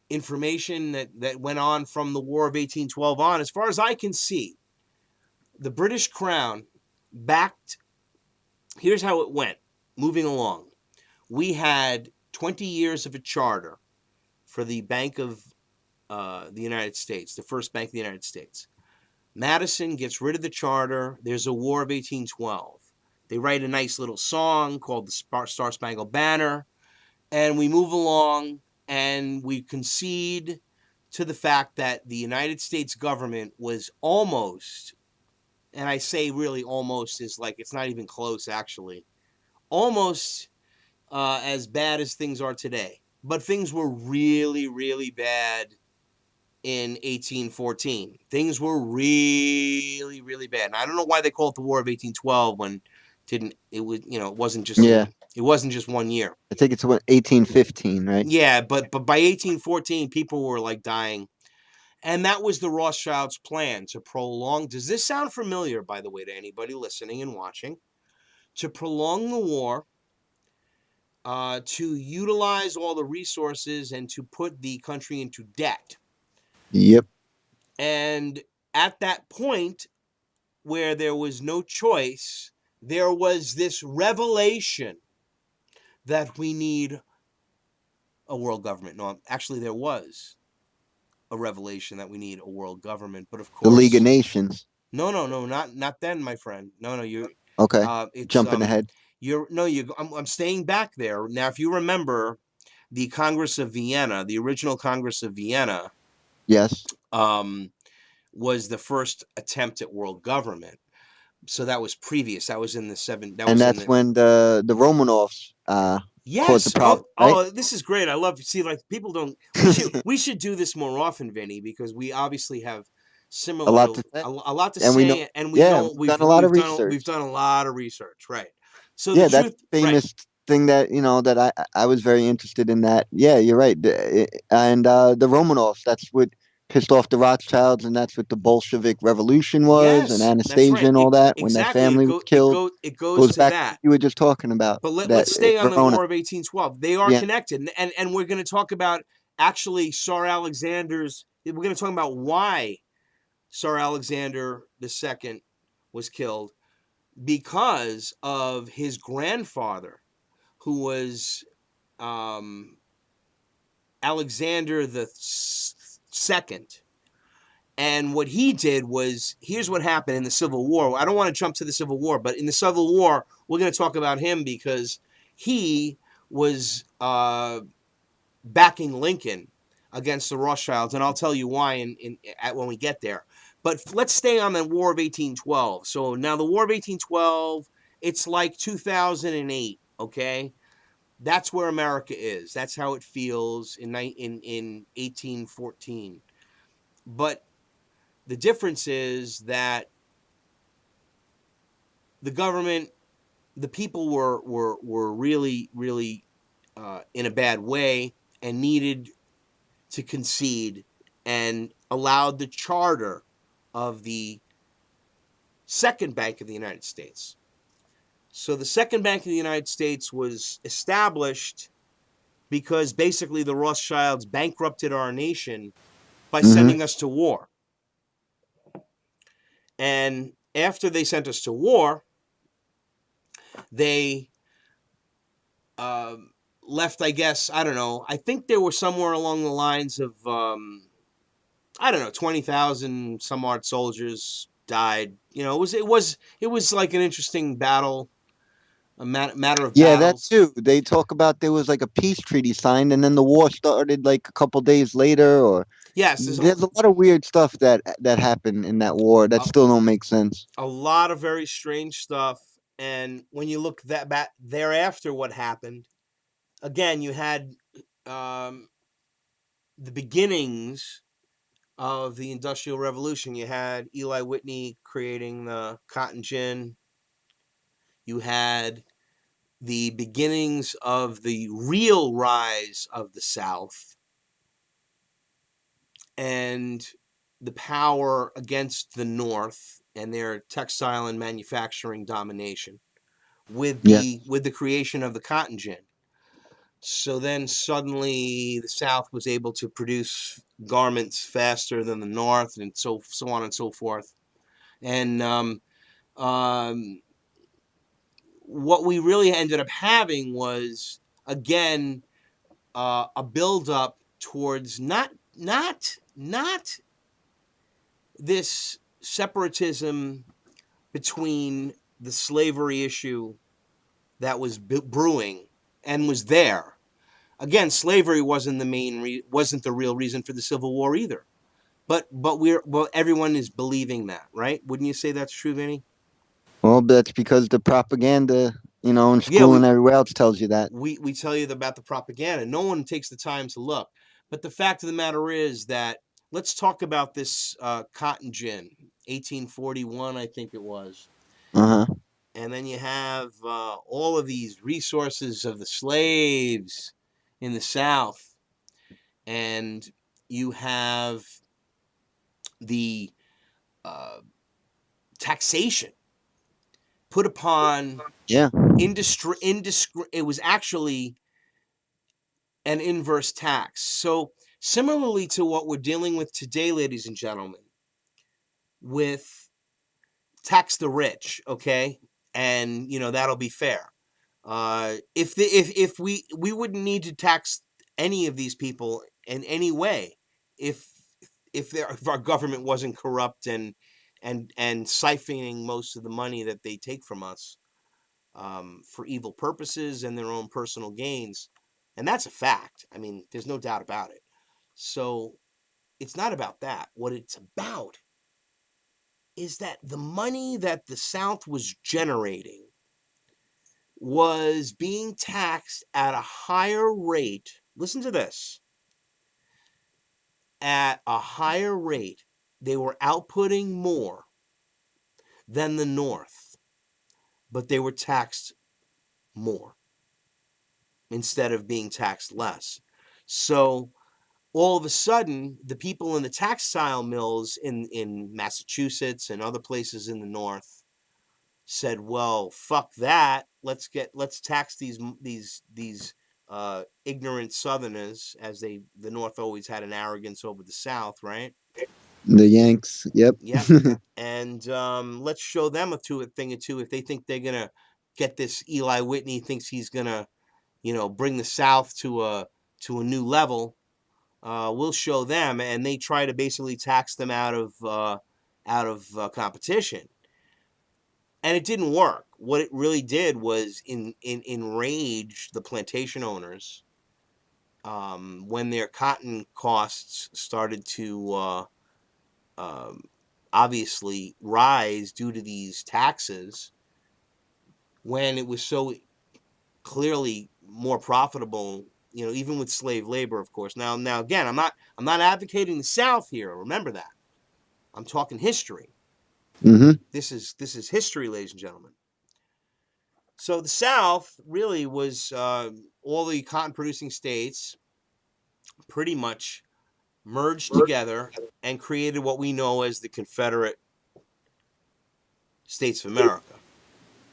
information that went on from the War of 1812 on. As far as I can see, the British crown backed. Here's how it went. Moving along, we had 20 years of a charter for the Bank of the United States, the first bank of the United States. Madison gets rid of the charter. There's a War of 1812. They write a nice little song called the Star Spangled Banner, and we move along and we concede to the fact that the United States government was almost, and I say really almost is like it's not even close actually, almost as bad as things are today. But things were really, really bad in 1814. Things were really, really bad. And I don't know why they call it the War of 1812 when it was, it wasn't just Yeah. it wasn't just 1 year. I think it's 1815, right? Yeah, but by 1814 people were like dying. And that was the Rothschilds' plan to prolong. Does this sound familiar, by the way, to anybody listening and watching? To prolong the war, to utilize all the resources and to put the country into debt. Yep. And at that point where there was no choice, there was this revelation that we need a world government. No, actually, there was a revelation that we need a world government. But of course, The League of Nations. No, not then, my friend. No, you. Okay. It's Jumping ahead. I'm staying back there now. If you remember, the Congress of Vienna, the original Congress of Vienna, Yes. was the first attempt at world government. So that was previous. That was in the seven. That And was that's in the. when the Romanovs caused the Yes. problem, right? This is great. I love to see like people don't. We should do this more often, Vinny, because we obviously have A lot similar to say. a lot to And we say, know, and we yeah, know we've done a lot of we've research. done a lot of research, right? So the Yeah, that's truth, the right? famous thing that, that I was very interested in that. Yeah, you're right. And the Romanovs, that's what pissed off the Rothschilds, and that's what the Bolshevik Revolution was, and Yes, that's Anastasia right. and all that, when that Exactly. family was killed. It goes Goes to back to what that. you were just talking about, But that let's stay on the Verona. War of 1812. They are Yeah. connected, and we're going to talk about actually Tsar Alexander's. We're going to talk about why Tsar Alexander II was killed, because of his grandfather, who was Alexander the Second. And what he did was, here's what happened in the Civil War. I don't want to jump to the Civil War, but in the Civil War, we're going to talk about him because he was backing Lincoln against the Rothschilds, and I'll tell you why when we get there. But let's stay on the War of 1812. So now the War of 1812, it's like 2008, okay? That's where America is. That's how it feels in 1814. But the difference is that the government, the people were really, really in a bad way and needed to concede, and allowed the charter of the Second Bank of the United States. So the Second Bank of the United States was established because basically the Rothschilds bankrupted our nation by sending us to war. And after they sent us to war, they left, I guess, I don't know. I think they were somewhere along the lines of, I don't know, 20,000 some odd soldiers died. It was like an interesting battle, a matter of Yeah, that battles. too. They talk about there was like a peace treaty signed, and then the war started like a couple days later. Or Yes, there's a lot of weird stuff that happened in that war that still don't make sense. a lot of very strange stuff. And when you look that back thereafter, what happened again, you had the beginnings of the Industrial Revolution. You had Eli Whitney creating the cotton gin. You had the beginnings of the real rise of the South and the power against the North and their textile and manufacturing domination Yeah. with the creation of the cotton gin. So then suddenly the South was able to produce garments faster than the North, and so on and so forth. And um, what we really ended up having was, again, a buildup towards not this separatism between the slavery issue that was brewing and was there. Again, slavery wasn't wasn't the real reason for the Civil War either. But everyone is believing that, right? Wouldn't you say that's true, Vinny? Well, that's because the propaganda, in Yeah, school and everywhere else tells you that. we tell you about the propaganda. No one takes the time to look. But the fact of the matter is that let's talk about this cotton gin, 1841, I think it was. Uh huh. And then you have all of these resources of the slaves in the South, and you have the uh, taxation put upon Yeah. industry. It was actually an inverse tax. So similarly to what we're dealing with today, ladies and gentlemen, with tax the rich, okay, and that'll be fair. If we wouldn't need to tax any of these people in any way if if our government wasn't corrupt and siphoning most of the money that they take from us for evil purposes and their own personal gains, and that's a fact. I mean, there's no doubt about it. So it's not about that. What it's about is that the money that the South was generating was being taxed at a higher rate. Listen to this. At a higher rate, they were outputting more than the North, but they were taxed more instead of being taxed less. So all of a sudden, the people in the textile mills in Massachusetts and other places in the North said, "Well, fuck that. Let's tax these ignorant Southerners, as the North always had an arrogance over the South, right? The Yanks. Yep. Yep. And let's show them a thing or two if they think they're gonna get this. Eli Whitney thinks he's gonna, bring the South to a new level. We'll show them, and they try to basically tax them out of competition." And it didn't work. What it really did was enrage the plantation owners when their cotton costs started to um, obviously rise due to these taxes. When it was so clearly more profitable, even with slave labor, of course. Now again, I'm not advocating the South here. Remember that. I'm talking history. Hmm. This is history, ladies and gentlemen. So the South really was all the cotton producing states pretty much merged together and created what we know as the Confederate States of America.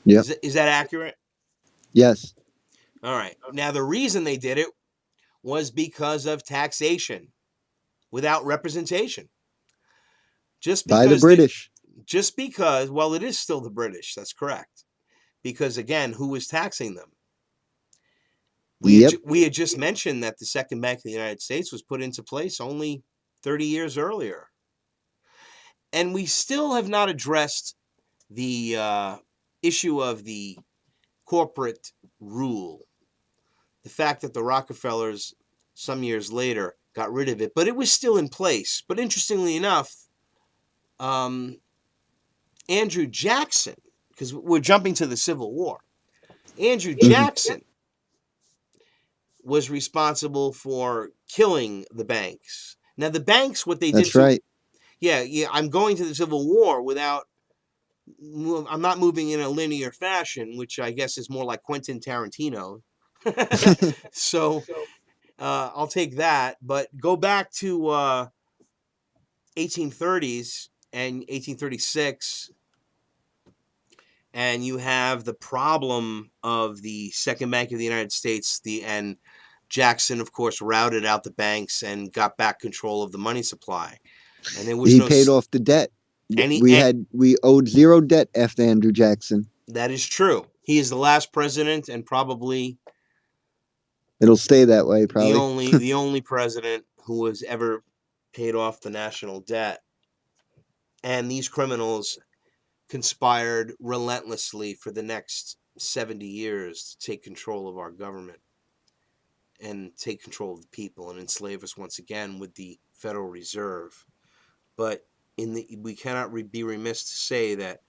Yep. Is that accurate? Yes. All right. Now, the reason they did it was because of taxation without representation. Just By the because the British. just because well, it is still the British. That's correct. Because again, who was taxing them? Yep. We had just mentioned that the Second Bank of the United States was put into place only 30 years earlier. And we still have not addressed the issue of the corporate rule. The fact that the Rockefellers, some years later, got rid of it, but it was still in place. But interestingly enough, um, Andrew Jackson, because we're jumping to the Civil War, Andrew Hmm. Jackson was responsible for killing the banks. Now, the banks, what they did That's to, right. yeah, I'm going to the Civil War without, I'm not moving in a linear fashion, which I guess is more like Quentin Tarantino. So I'll take that. But go back to 1830s and 1836, and you have the problem of the Second Bank of the United States, and Jackson, of course, routed out the banks and got back control of the money supply. And there was He no paid off the debt. any. We owed zero debt after Andrew Jackson. That is true. He is the last president, and probably It'll stay that way, the probably. only president who has ever paid off the national debt. And these criminals conspired relentlessly for the next 70 years to take control of our government and take control of the people and enslave us once again with the Federal Reserve. But we cannot be remiss to say that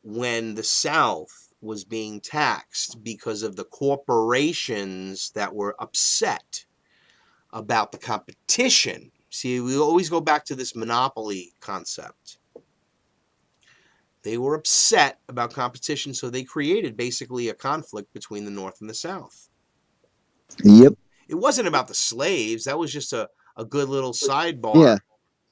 when the South was being taxed because of the corporations that were upset about the competition. See, we always go back to this monopoly concept. They were upset about competition, so they created basically a conflict between the North and the South. Yep. It wasn't about the slaves. That was just a good little sidebar. Yeah.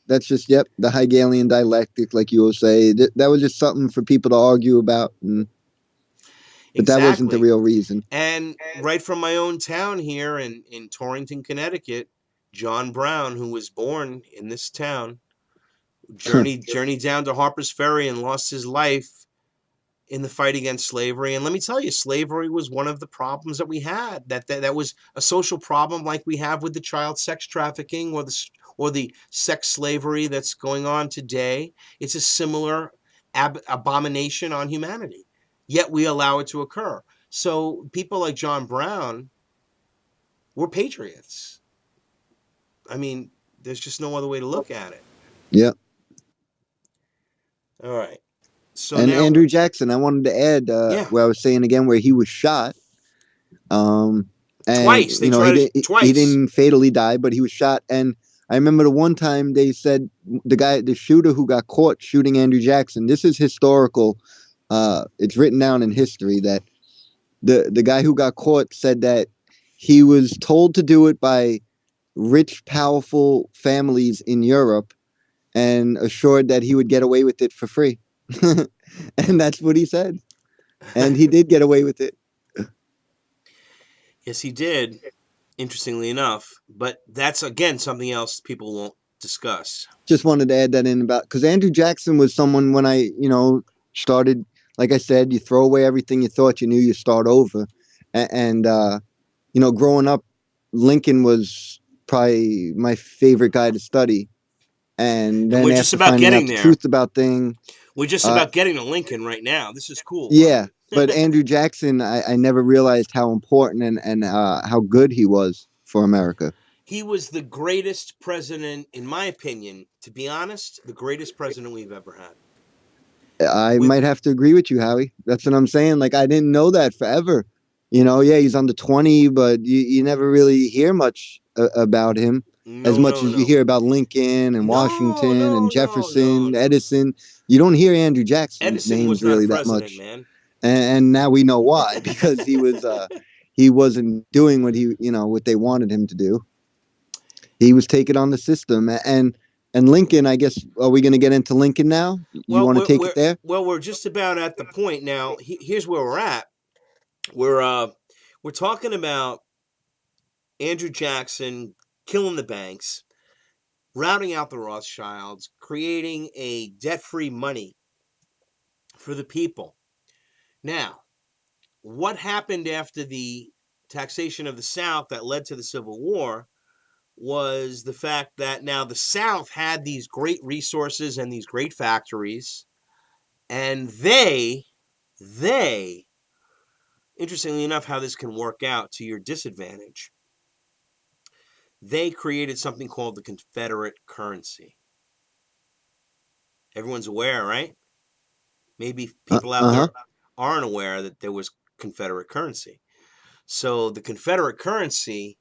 That's just, yep, the Hegelian dialectic, like you will say. That was just something for people to argue about. But that wasn't the real reason. And right from my own town here in Torrington, Connecticut, John Brown, who was born in this town, journeyed down to Harper's Ferry and lost his life in the fight against slavery. And let me tell you, slavery was one of the problems that we had. That was a social problem like we have with the child sex trafficking or the sex slavery that's going on today. It's a similar abomination on humanity. Yet we allow it to occur. So people like John Brown were patriots. I mean, there's just no other way to look at it. Yep. All right. So And now, Andrew Jackson, I wanted to add yeah, where I was saying again where he was shot. And twice. They he tried didn't it twice. he didn't fatally die, but he was shot. And I remember the one time they said the shooter who got caught shooting Andrew Jackson. This is historical. It's written down in history that the guy who got caught said that he was told to do it by rich, powerful families in Europe, and assured that he would get away with it for free. And that's what he said. And he did get away with it. Yes, he did, interestingly enough. But that's, again, something else people won't discuss. Just wanted to add that in about, because Andrew Jackson was someone when I, started, like I said, you throw away everything you thought you knew, you start over. And growing up, Lincoln was probably my favorite guy to study. And then we're just after about finding getting out the there. truth about things, We're just about getting to Lincoln right now. This is cool. Yeah, but Andrew Jackson, I never realized how important and how good he was for America. He was the greatest president, in my opinion, to be honest, the greatest president we've ever had. I might have to agree with you, Howie. That's what I'm saying. Like, I didn't know that forever. Yeah, he's under 20, but you never really hear much about him as much as you hear about Lincoln and Washington and Jefferson, Edison. You don't hear Andrew Jackson's names really that much. Man. And now we know why, because he wasn't doing what they wanted him to do. He was taking on the system. And Lincoln, I guess, are we going to get into Lincoln now? You want to take it there? Well, we're just about at the point now. Here's where we're at. We're talking about Andrew Jackson killing the banks, routing out the Rothschilds, creating a debt-free money for the people. Now, what happened after the taxation of the South that led to the Civil War was the fact that now the South had these great resources and these great factories, and they, interestingly enough, how this can work out to your disadvantage, they created something called the Confederate currency. Everyone's aware, right? Maybe people out there aren't aware that there was Confederate currency. So the Confederate currency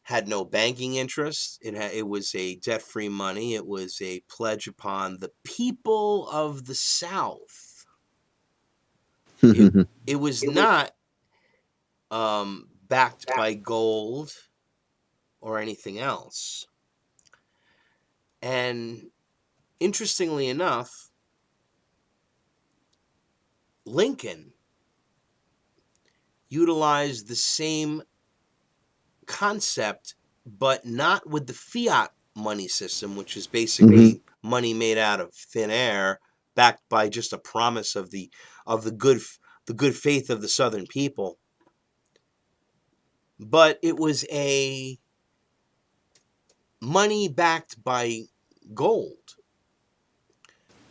had no banking interest. It was a debt-free money. It was a pledge upon the people of the South. It was not backed by gold or anything else. And interestingly enough, Lincoln utilized the same concept, but not with the fiat money system, which is basically money made out of thin air, backed by just a promise of the good faith of the Southern people. But it was a money backed by gold.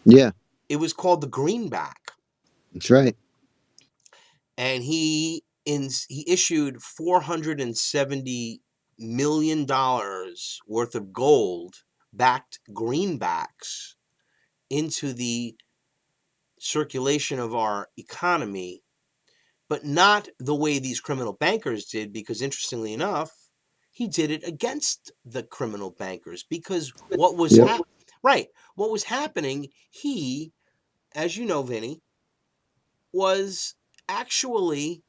Yeah, It was called the greenback, that's right. and he issued $470 million worth of gold backed greenbacks into the circulation of our economy, but not the way these criminal bankers did, because interestingly enough, he did it against the criminal bankers, because what was Yep. what was happening, he, as you know, Vinny, was actually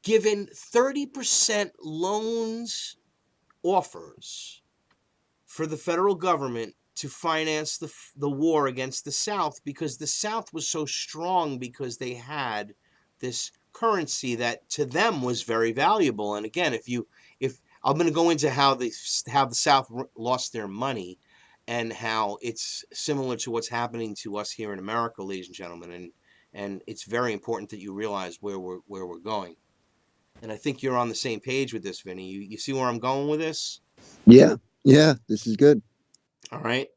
given 30% loans offers for the federal government to finance the war against the South, because the South was so strong, because they had this currency that to them was very valuable. And again, if I'm going to go into how the South lost their money, and how it's similar to what's happening to us here in America, ladies and gentlemen, and it's very important that you realize where we're going. And I think you're on the same page with this, Vinny. You see where I'm going with this? Yeah, yeah, this is good. All right.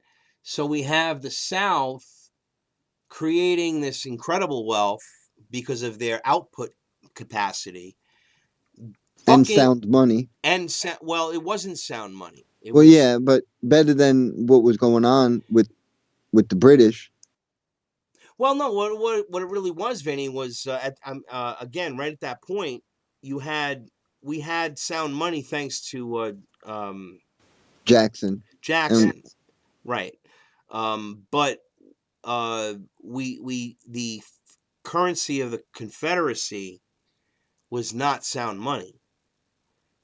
So we have the South creating this incredible wealth because of their output capacity. And sound money. Well, it wasn't sound money. Yeah, but better than what was going on with the British. Well, no. What it really was, Vinny, was again right at that point we had sound money thanks to Jackson. Jackson, right? But the currency of the Confederacy was not sound money.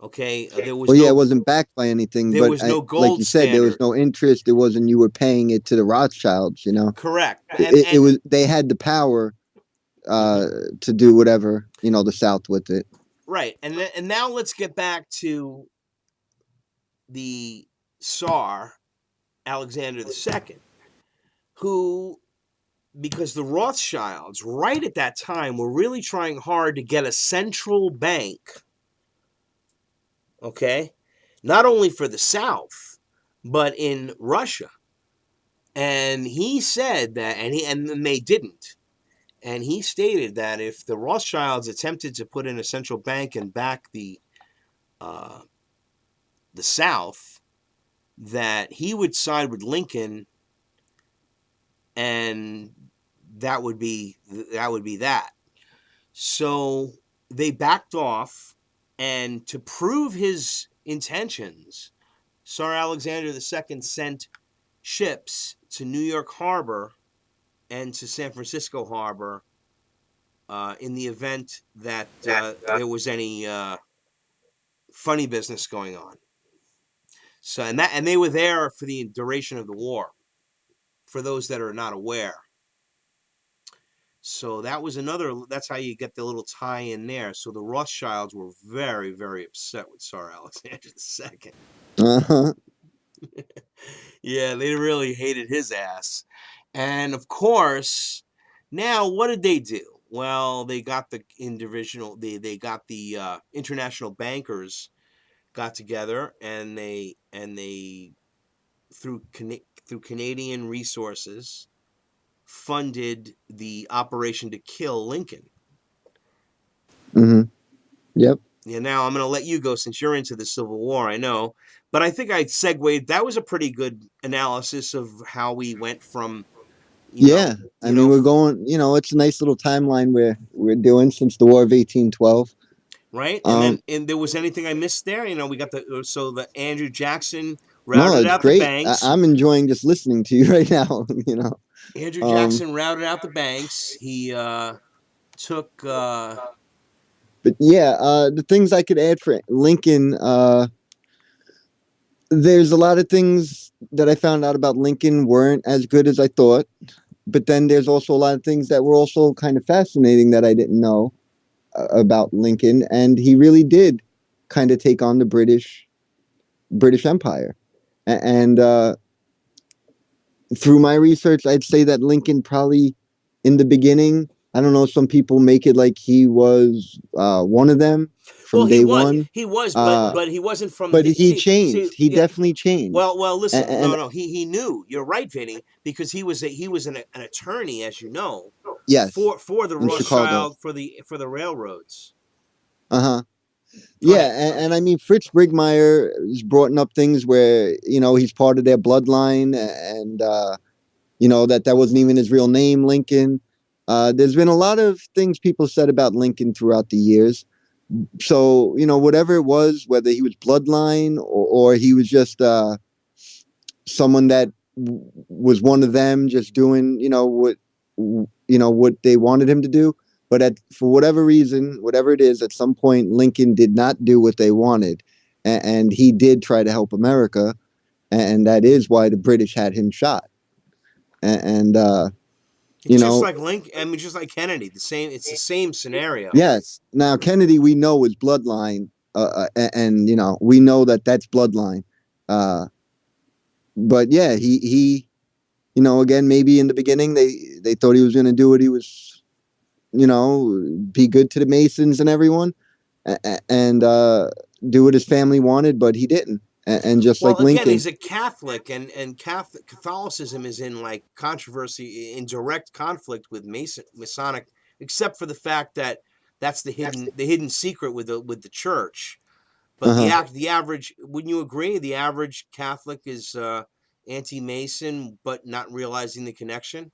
Okay, there was it wasn't backed by anything. There but was no gold like you said, there was no interest. It wasn't you were paying it to the Rothschilds. Correct. It was they had the power to do whatever the South with it. Right, and now let's get back to the Tsar Alexander II, who, because the Rothschilds right at that time were really trying hard to get a central bank, okay, not only for the South, but in Russia. And he said that, and they didn't. And he stated that if the Rothschilds attempted to put in a central bank and back the South, that he would side with Lincoln, and that would be that. So they backed off, and to prove his intentions, Tsar Alexander II sent ships to New York Harbor and to San Francisco Harbor in the event that there was any funny business going on. So and they were there for the duration of the war, for those that are not aware. So that's how you get the little tie in there. So the Rothschilds were very, very upset with Tsar Alexander II. Uh-huh. Yeah, they really hated his ass. And of course, now what did they do? Well, they got the individual, they got the international bankers got together, and they through Canadian resources funded the operation to kill Lincoln. Mm-hmm. Yep. Yeah, now I'm going to let you go since you're into the Civil War, I know. But I think I segued. That was a pretty good analysis of how we went from Yeah, I you mean, know, we're going. It's a nice little timeline we're doing since the War of 1812. right? And Um, then, and there was anything I missed there? We got the Andrew Jackson no, routed it's out the great. banks. I'm enjoying just listening to you right now. Andrew Um, Jackson routed out the banks. He took but yeah, the things I could add for Lincoln. There's a lot of things that I found out about Lincoln weren't as good as I thought. But then there's also a lot of things that were also kind of fascinating that I didn't know about Lincoln, and he really did kind of take on the British Empire. And through my research, I'd say that Lincoln probably in the beginning, I don't know, some people make it like he was one of them well, from day one. he was, Uh, but he wasn't from but the. he See, changed. He yeah. definitely changed. Well, listen, And no, he knew. You're right, Vinny, because he was an attorney, as you know, yes, for the in Chicago. Rothschild for the railroads. Uh huh. Go Yeah, ahead. and I mean Fritz Brigmeyer has brought up things where he's part of their bloodline, and that wasn't even his real name, Lincoln. There's been a lot of things people said about Lincoln throughout the years. So whatever it was, whether he was bloodline or he was just someone that was one of them, just doing what they wanted him to do. But for whatever reason, whatever it is, at some point Lincoln did not do what they wanted, and he did try to help America, and that is why the British had him shot. And It's you just know, like Lincoln. I mean, just like Kennedy. The same. It's the same scenario. yes. Now Kennedy, we know is bloodline, and we know that that's bloodline. Uh, but yeah, he again, maybe in the beginning they thought he was going to do what he was, be good to the Masons and everyone, and do what his family wanted, but he didn't. And just like Well, again, Lincoln, he's a Catholic, and Catholicism is in like controversy, in direct conflict with Masonic, except for the fact that that's the hidden secret with the church. But uh-huh. the average, wouldn't you agree? The average Catholic is anti-Mason, but not realizing the connection.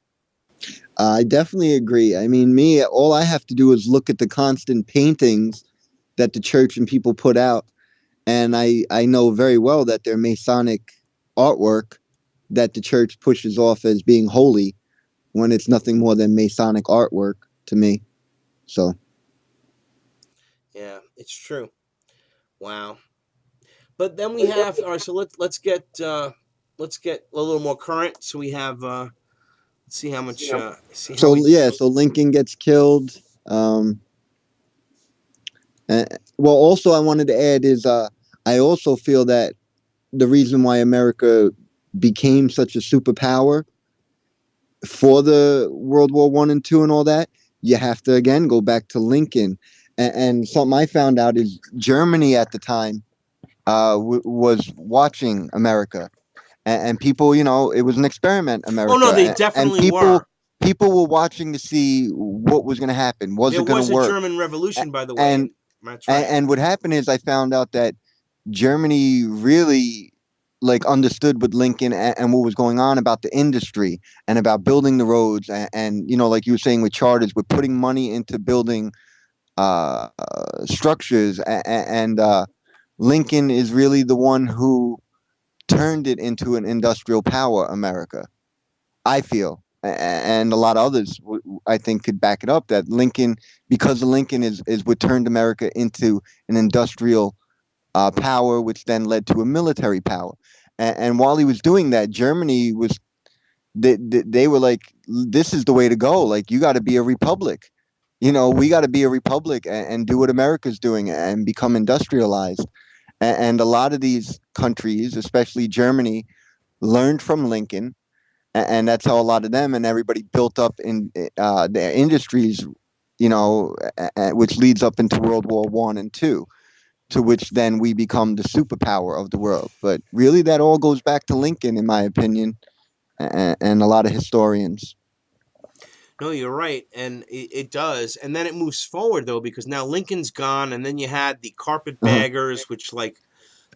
I definitely agree. I mean, me, all I have to do is look at the constant paintings that the church and people put out, and I know very well that they're Masonic artwork that the church pushes off as being holy when it's nothing more than Masonic artwork to me. So, Yeah, it's true. Wow. But then we have, all right. So let's get a little more current. So we have let's see how much see how so we. yeah, so Lincoln gets killed. Um, well, also I wanted to add is I also feel that the reason why America became such a superpower for the World War One and Two and all that, you have to again go back to Lincoln. And something I found out is Germany at the time was watching America, and people, it was an experiment, Oh no, America, they and definitely people were. people were watching to see what was going to happen. Was There it going was to a work? German Revolution, by the way, And and that's and, right. and what happened is I found out that Germany really like understood with Lincoln and what was going on about the industry and about building the roads and like you were saying with charters, with putting money into building structures and Lincoln is really the one who turned it into an industrial power, America. I feel, and a lot of others, I think, could back it up. That Lincoln, because of Lincoln, is what turned America into an industrial power, which then led to a military power. And while he was doing that, Germany was they were like, "This is the way to go. Like, you got to be a republic. We got to be a republic and do what America's doing and become industrialized." And a lot of these countries, especially Germany, learned from Lincoln, and that's how a lot of them and everybody built up in their industries, which leads up into World War One and Two, to which then we become the superpower of the world. But really, that all goes back to Lincoln, in my opinion, and a lot of historians. No, you're right, and it does. And then it moves forward though, because now Lincoln's gone, and then you had the Uh-huh. carpetbaggers, which like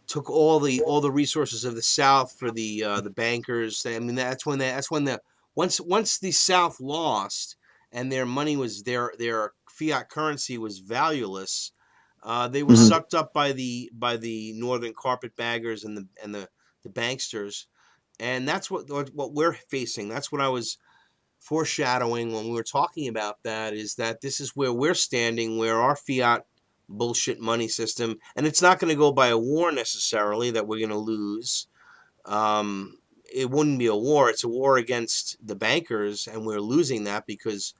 took all the resources of the South for the bankers. I mean, that's when once the South lost and their money was their fiat currency was valueless, they were Hmm. sucked up by the northern carpetbaggers and the banksters, and that's what we're facing. That's what I was foreshadowing when we were talking about that, is that this is where we're standing, where our fiat bullshit money system, and it's not going to go by a war necessarily that we're going to lose. It wouldn't be a war. It's a war against the bankers, and we're losing that because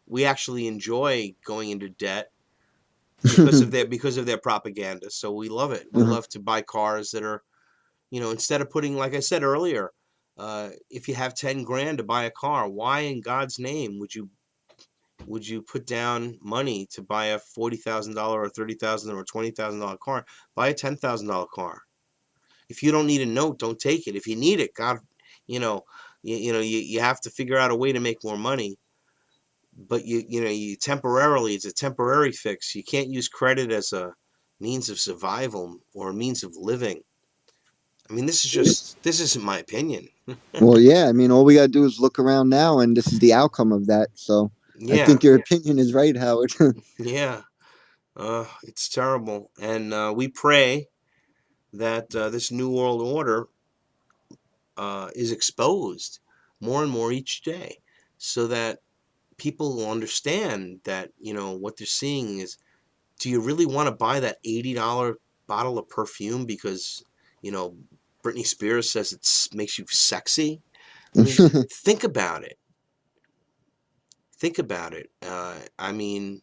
we actually enjoy going into debt because of their propaganda. So we love it. We Uh-huh. love to buy cars that are, instead of putting, like I said earlier, if you have 10 grand to buy a car, why in God's name would you put down money to buy a $40,000 or $30,000 or $20,000 car? Buy a $10,000 car. If you don't need a note, don't take it. If you need it, God, you know, you have to figure out a way to make more money. But you temporarily, it's a temporary fix. You can't use credit as a means of survival or a means of living. I mean, this isn't my opinion. Well, yeah. I mean, all we gotta do is look around now, and this is the outcome of that. So, I Yeah, think your opinion is right, Howard. yeah. It's terrible, and we pray that this new world order is exposed more and more each day, so that people will understand that what they're seeing is. Do you really want to buy that $80 bottle of perfume because you know Britney Spears says it makes you sexy? I mean, think about it. Think about it. I mean,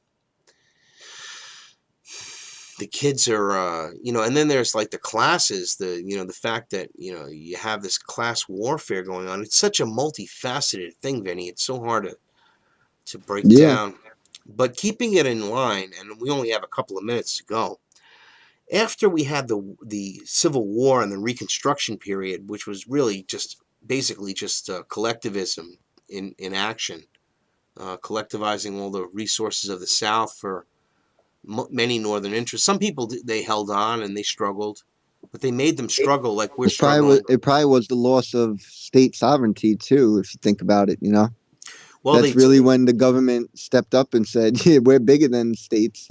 the kids are, and then there's like the classes, the fact that, you have this class warfare going on. It's such a multifaceted thing, Vinny. It's so hard to break Yeah. down. But keeping it in line, and we only have a couple of minutes to go. After we had the Civil War and the Reconstruction period, which was really just basically just collectivism in action, collectivizing all the resources of the South for many northern interests. Some people they held on and they struggled, but they made them struggle like we're struggling. It probably was the loss of state sovereignty too, if you think about it. Well, That's really when the government stepped up and said, "Yeah, we're bigger than states."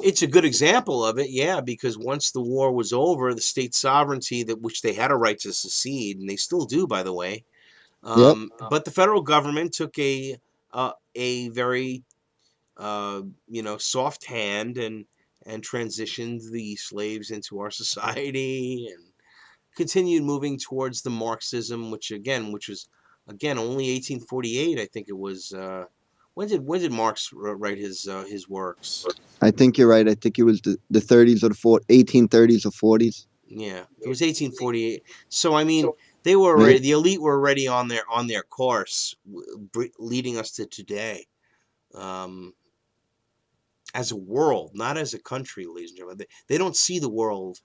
it's a good example of it, yeah, because once the war was over, the state sovereignty that which they had a right to secede, and they still do, by the way. Yep. But the federal government took a very soft hand and transitioned the slaves into our society and continued moving towards the Marxism, which was again only 1848. I think it was. When did Marx write his works? I think you're right. I think it was the 30s or the 1830s or 40s. Yeah, it was 1848. So I mean, they were Right. already, the elite were already on their course, leading us to today. Um, as a world, not as a country, ladies and gentlemen. They don't see the world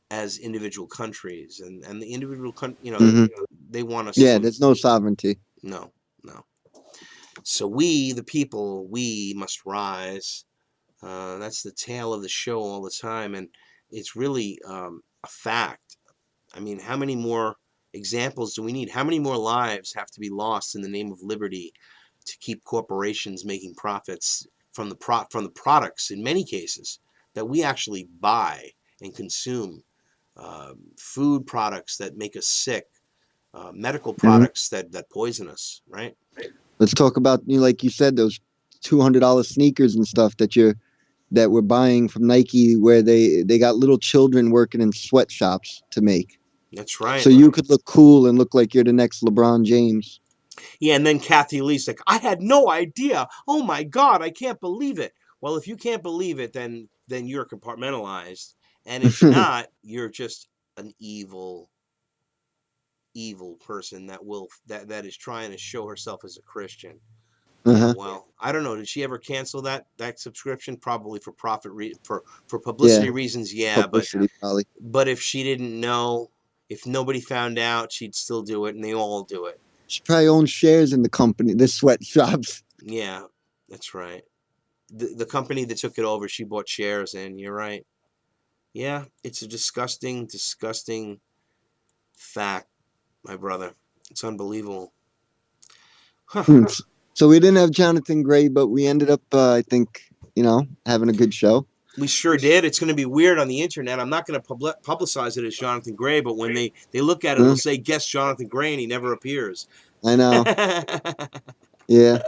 as individual countries, and the individual Hmm. they want us Yeah. to. There's no sovereignty. No, no. So we, the people, we must rise. That's the tale of the show all the time, and it's really a fact. I mean, how many more examples do we need? How many more lives have to be lost in the name of liberty to keep corporations making profits from the products, in many cases, that we actually buy and consume? Food products that make us sick, medical Hmm. products that poison us, right? Let's talk about like you said, those $200 sneakers and stuff that we're buying from Nike, where they got little children working in sweatshops to make. That's So right. you could look cool and look like you're the next LeBron James. Yeah, and then Kathy Lee's like, I had no idea. Oh my God, I can't believe it. Well, if you can't believe it, then you're compartmentalized, and if not, you're just an evil person that is trying to show herself as a Christian. Yeah, Uh-huh. well, I don't know. Did she ever cancel that subscription? Probably for for Yeah. publicity reasons. Yeah, Publicity, probably. but if she didn't know, if nobody found out, she'd still do it, and they all do it. She probably owns shares in the company, the sweatshops. Yeah, that's right. The company that took it over, she bought shares in. You're right. Yeah, it's a disgusting fact, my brother. It's unbelievable. So we didn't have Jonathan Gray, but we ended up, I think, having a good show. We sure did. It's going to be weird on the internet. I'm not going to publicize it as Jonathan Gray, but when they look at it, it'll Huh? say guest Jonathan Gray, and he never appears. I know. But Yeah.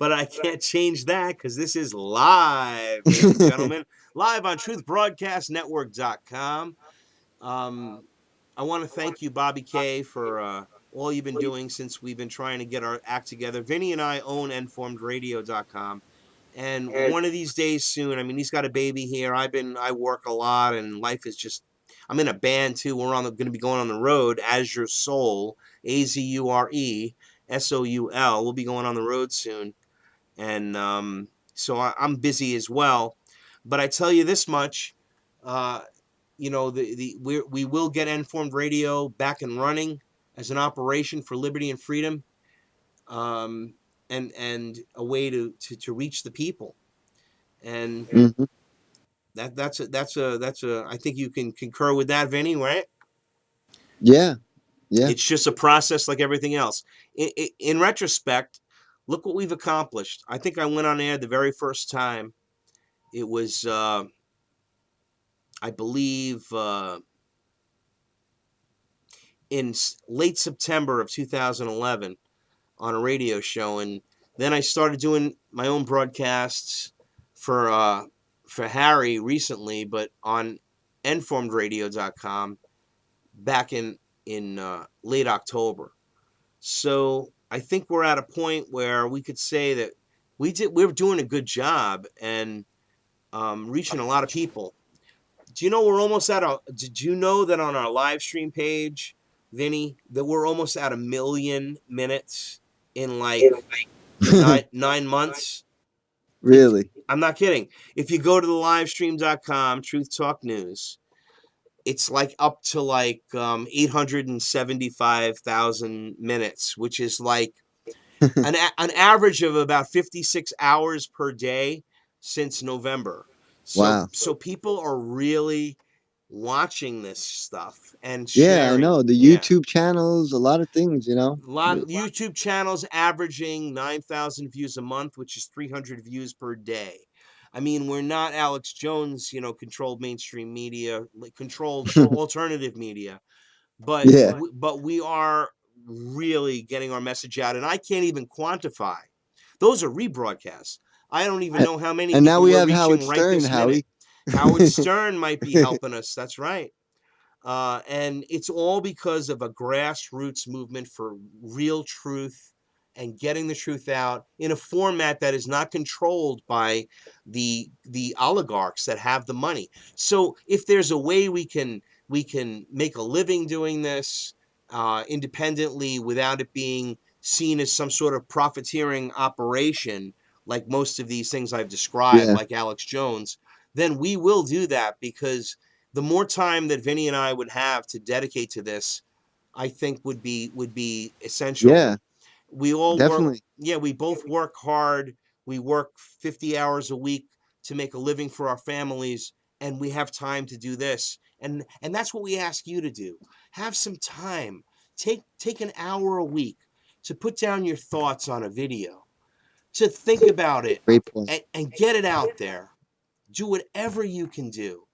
I can't change that because this is live, ladies and gentlemen, live on TruthBroadcastNetwork.com. I want to thank you, Bobby K, for all you've been doing since we've been trying to get our act together. Vinny and I own informedradio.com. And one of these days soon, I mean, he's got a baby here. I work a lot, and life is just. I'm in a band too. We're going to be going on the road. Azure Soul, AZURESOUL. We'll be going on the road soon, and so I'm busy as well. But I tell you this much, uh, we will get Informed Radio back and running as an operation for liberty and freedom, um, and a way to reach the people. And Hmm. that's a I think you can concur with that, Vinny, right? Yeah. Yeah. It's just a process like everything else. In retrospect, look what we've accomplished. I think I went on air the very first time. It was I believe in late September of 2011 on a radio show, and then I started doing my own broadcasts for Harry recently, but on informedradio.com back in late October. So I think we're at a point where we could say that we're doing a good job and reaching a lot of people. Do you know we're almost at a? Did you know that on our live stream page, Vinny, that we're almost at 1 million minutes in like 9 months? If Really? I'm not kidding, if you go to the livestream.com, Truth Talk News, it's like up to like 875,000 minutes, which is like an average of about 56 hours per day since November. So Wow. so people are really watching this stuff and Yeah, I sharing. know. The Yeah. YouTube channels, a lot of things. A lot of YouTube channels averaging 9,000 views a month, which is 300 views per day. I mean, we're not Alex Jones, controlled mainstream media, controlled alternative media, but Yeah. but we are really getting our message out, and I can't even quantify. Those are rebroadcasts. I don't even And, know how many and now people we we're have Howard reaching right Stern, this minute. Howie. Howard Stern might be helping us. That's right. And it's all because of a grassroots movement for real truth and getting the truth out in a format that is not controlled by the oligarchs that have the money. So if there's a way we can make a living doing this independently without it being seen as some sort of profiteering operation, like most of these things I've described, Yeah. like Alex Jones, then we will do that because the more time that Vinny and I would have to dedicate to this, I think would be essential. Yeah. We all work, Definitely. yeah, we both work hard. We work 50 hours a week to make a living for our families, and we have time to do this. And that's what we ask you to do. Have some time. Take an hour a week to put down your thoughts on a video, to think about it Great point. and get it out there. Do whatever you can do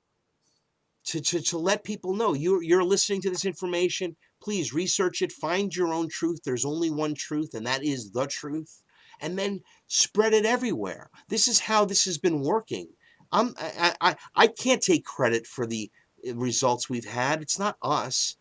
to let people know you're listening to this information. Please research it, find your own truth. There's only one truth, and that is the truth. And then spread it everywhere. This is how this has been working. I can't take credit for the results we've had. It's not us.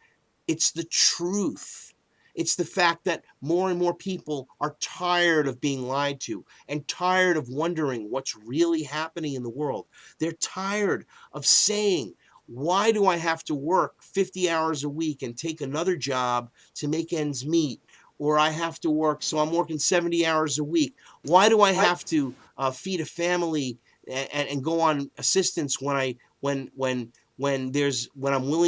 It's the truth. It's the fact that more and more people are tired of being lied to and tired of wondering what's really happening in the world. They're tired of saying, why do I have to work 50 hours a week and take another job to make ends meet? Or I have to work, so I'm working 70 hours a week. Why do I have to feed a family and go on assistance when I'm willing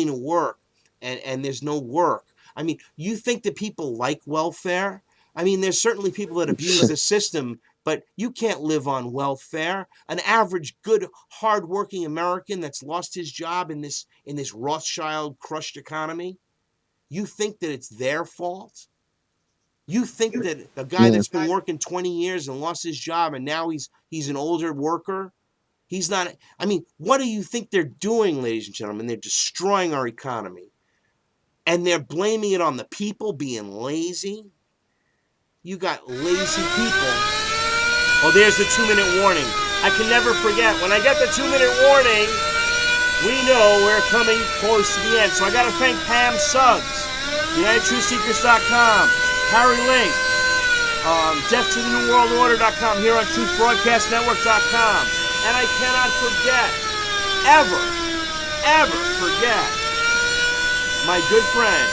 to work and there's no work? I mean, you think that people like welfare? I mean, there's certainly people that abuse the system, but you can't live on welfare. An average, good, hardworking American that's lost his job in this Rothschild crushed economy, you think that it's their fault? You think that the guy Yeah. that's been working 20 years and lost his job and now he's an older worker? He's not. I mean, what do you think they're doing, ladies and gentlemen? They're destroying our economy. And they're blaming it on the people being lazy. You got lazy people. Oh, there's the 2-minute warning. I can never forget. When I get the 2-minute warning, we know we're coming close to the end. So I got to thank Pam Suggs, UnitedTruthSeekers.com, Harry Link, DeathToTheNewWorldOrder.com, here on TruthBroadcastNetwork.com. And I cannot forget, ever forget, my good friend,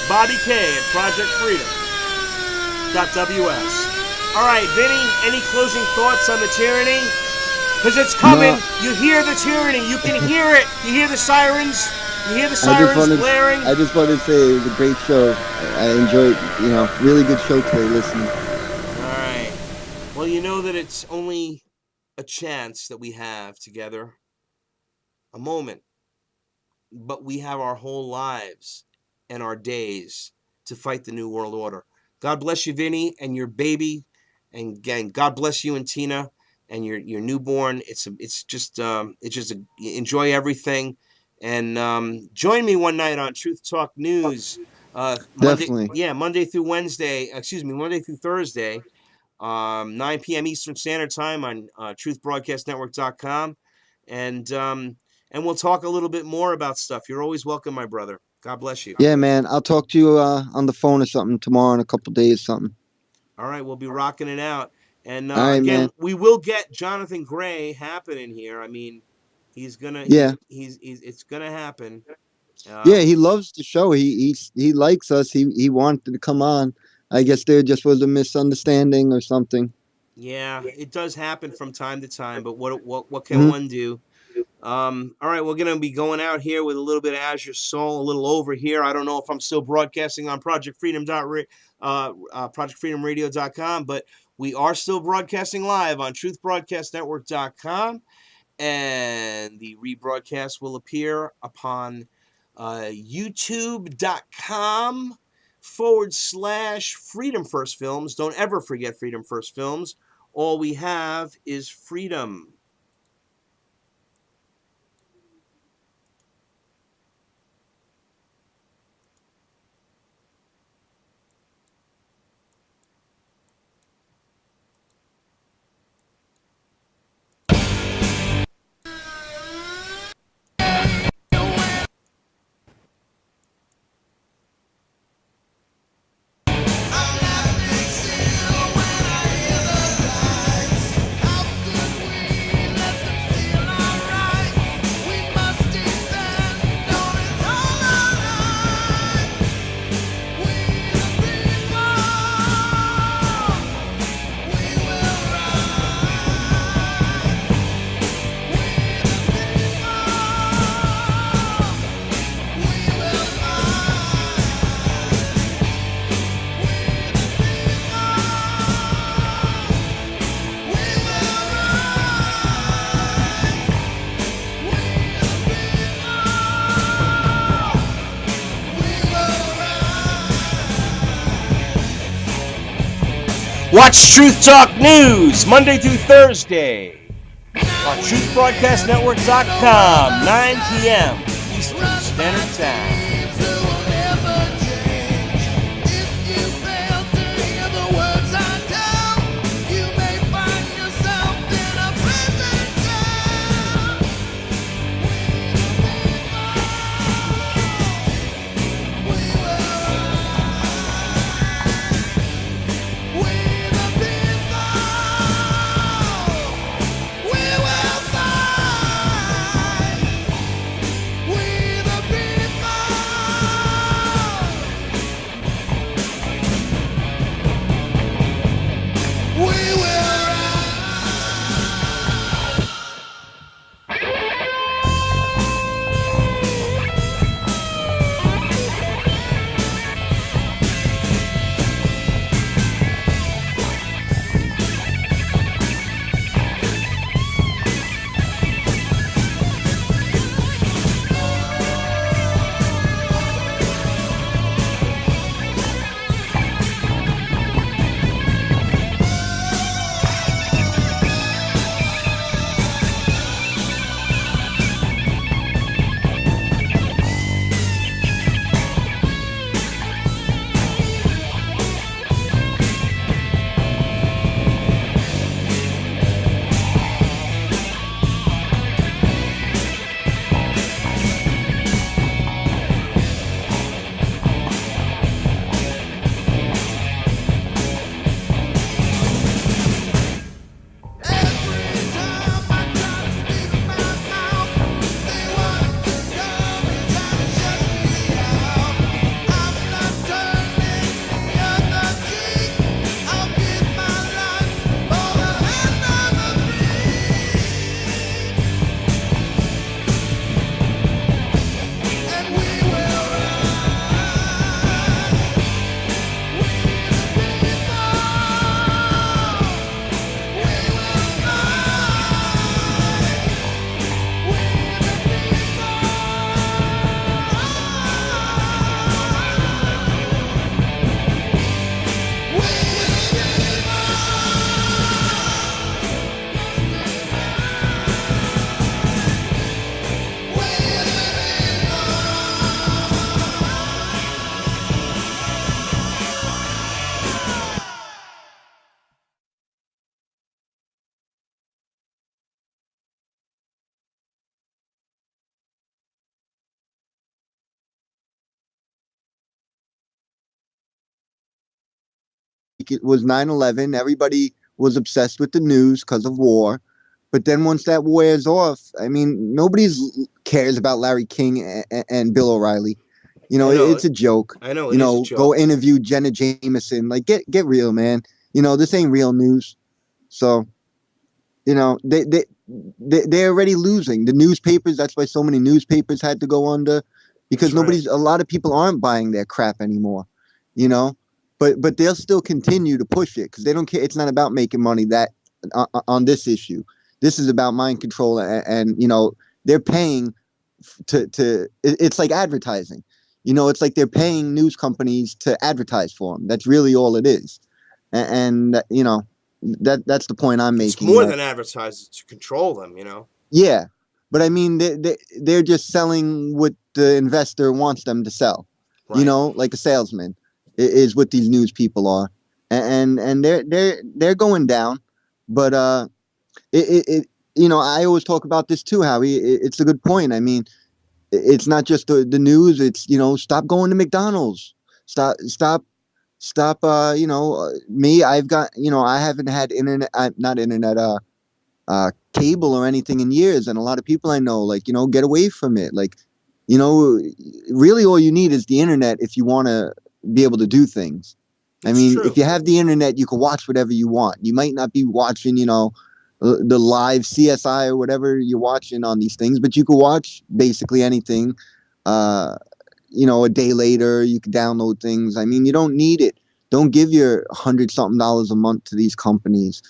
Bobby K at ProjectFreedom.ws. All right, Vinny, any closing thoughts on the tyranny? Because it's coming. No. You hear the tyranny. You can hear it. You hear the sirens. You hear the sirens blaring. I just wanted to say it was a great show. I enjoyed, really good show today listening. All right. Well, you know that it's only a chance that we have together. A moment. But we have our whole lives and our days to fight the New World Order. God bless you, Vinny, and your baby. And again, God bless you and Tina and your newborn. Enjoy everything. And join me one night on Truth Talk News. Definitely. Monday through Thursday, 9 p.m. Eastern Standard Time on TruthBroadcastNetwork.com. And we'll talk a little bit more about stuff. You're always welcome, my brother. God bless you. Yeah, man. I'll talk to you on the phone or something tomorrow in a couple days, something. All right, we'll be rocking it out. And All right, again, man. we will get Jonathan Gray happening here. I mean, he's gonna. Yeah. He's it's gonna happen. Yeah, he loves the show. He likes us. He wanted to come on. I guess there just was a misunderstanding or something. Yeah, it does happen from time to time. But what can Mm-hmm. one do? All right, we're gonna be going out here with a little bit of Azure Soul, a little over here. I don't know if I'm still broadcasting on ProjectFreedomRadio.com, but we are still broadcasting live on TruthBroadcastNetwork.com, and the rebroadcast will appear upon YouTube.com/Freedom First Films. Don't ever forget Freedom First Films. All we have is freedom. Watch Truth Talk News Monday through Thursday on TruthBroadcastNetwork.com, 9 p.m. Eastern Standard Time. week it was 9/11. Everybody was obsessed with the news because of war. But then once that wears off, I mean, nobody's cares about Larry King and Bill O'Reilly. I know It's it. a joke. I know it is a Go joke. interview Jenna Jameson. Like, get real, man. This ain't real news. So, they're already losing. The newspapers, that's why so many newspapers had to go under, because That's right. a lot of people aren't buying their crap anymore, you know? But they'll still continue to push it because they don't care. It's not about making money on this issue. This is about mind control, and they're paying it's like advertising. It's like they're paying news companies to advertise for them. That's really all it is. And that's the point I'm It's making. more That than advertisers to control them. yeah, but I mean they're just selling what the investor wants them to sell. Right. Like a salesman is what these news people are, and they're going down. But I always talk about this too, Howie. It's a good point. I mean, it's not just the news. It's stop going to McDonald's. Stop. Me. I've got I haven't had internet. Not internet. Cable or anything in years, and a lot of people I know, like, get away from it. Like, really all you need is the internet if you want to be able to do things. I It's mean, true. if you have the internet, you can watch whatever you want. You might not be watching, the live CSI or whatever you're watching on these things, but you can watch basically anything. A day later, you can download things. I mean, you don't need it. Don't give your $100-something a month to these companies.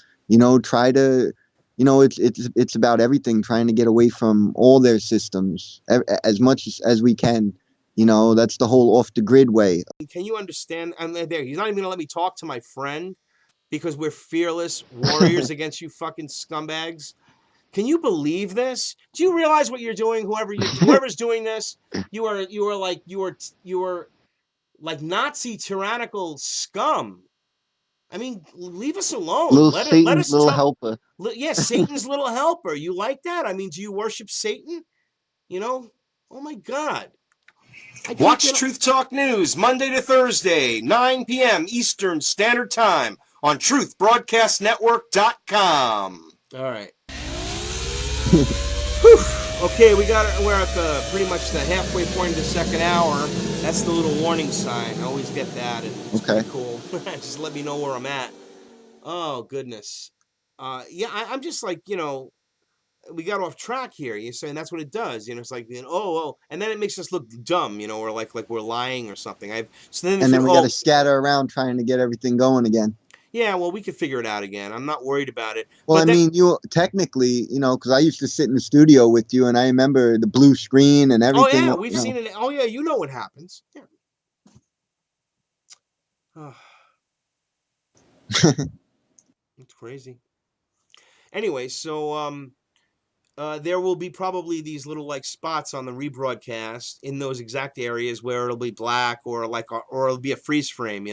Try to, it's about everything, trying to get away from all their systems as much as we can. That's the whole off the grid way. Can you understand? I'm there. He's not even gonna let me talk to my friend because we're fearless warriors against you fucking scumbags. Can you believe this? Do you realize what you're doing? Whoever's doing this, you are like Nazi tyrannical scum. I mean, leave us alone. Little Let Satan's us little tell. helper. Yeah, Satan's little helper. You like that? I mean, do you worship Satan? Oh my God. Watch Truth Talk News Monday to Thursday, 9 p.m. Eastern Standard Time on TruthBroadcastNetwork.com. All right. Whew. Okay, we're at pretty much the halfway point of the second hour. That's the little warning sign. I always get that, and it's Okay. pretty cool. Just let me know where I'm at. Oh goodness. Yeah, I'm just like, we got off track here. You're saying that's what it does. It's like, and then it makes us look dumb, or like we're lying or something. And then we got to scatter around trying to get everything going again. Yeah, well, we could figure it out again. I'm not worried about it. Well, I mean, you technically, because I used to sit in the studio with you, and I remember the blue screen and everything. Oh yeah, we've seen it. Oh yeah, you know what happens. Yeah. Oh. It's crazy. Anyway, so there will be probably these little like spots on the rebroadcast in those exact areas where it'll be black or it'll be a freeze frame,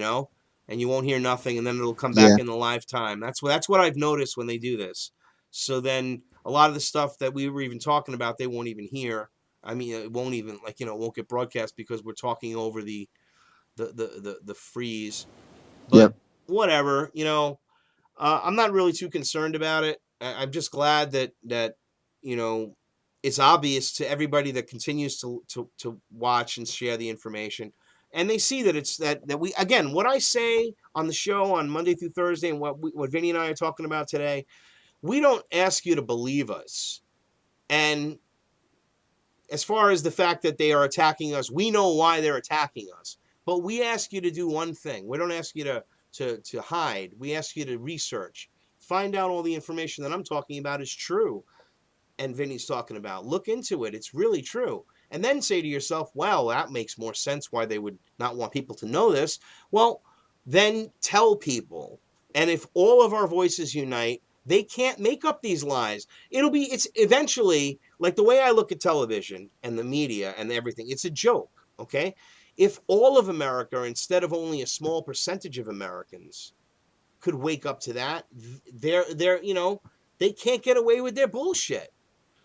and you won't hear nothing, and then it'll come back in the live time. That's what I've noticed when they do this. So then a lot of the stuff that we were even talking about, they won't even hear. I mean, it won't even it won't get broadcast because we're talking over the freeze. But whatever, I'm not really too concerned about it. I'm just glad that it's obvious to everybody that continues to watch and share the information, and they see that it's that we, again, what I say on the show on Monday through Thursday, and what Vinny and I are talking about today. We don't ask you to believe us, and as far as the fact that they are attacking us, we know why they're attacking us. But we ask you to do one thing. We don't ask you to hide. We ask you to research. Find out all the information that I'm talking about is true and Vinny's talking about. Look into it. It's really true. And then say to yourself, well, that makes more sense why they would not want people to know this. Well, then tell people. And if all of our voices unite, they can't make up these lies. It's eventually, like the way I look at television and the media and everything, it's a joke, okay? If all of America, instead of only a small percentage of Americans, could wake up to that, they can't get away with their bullshit.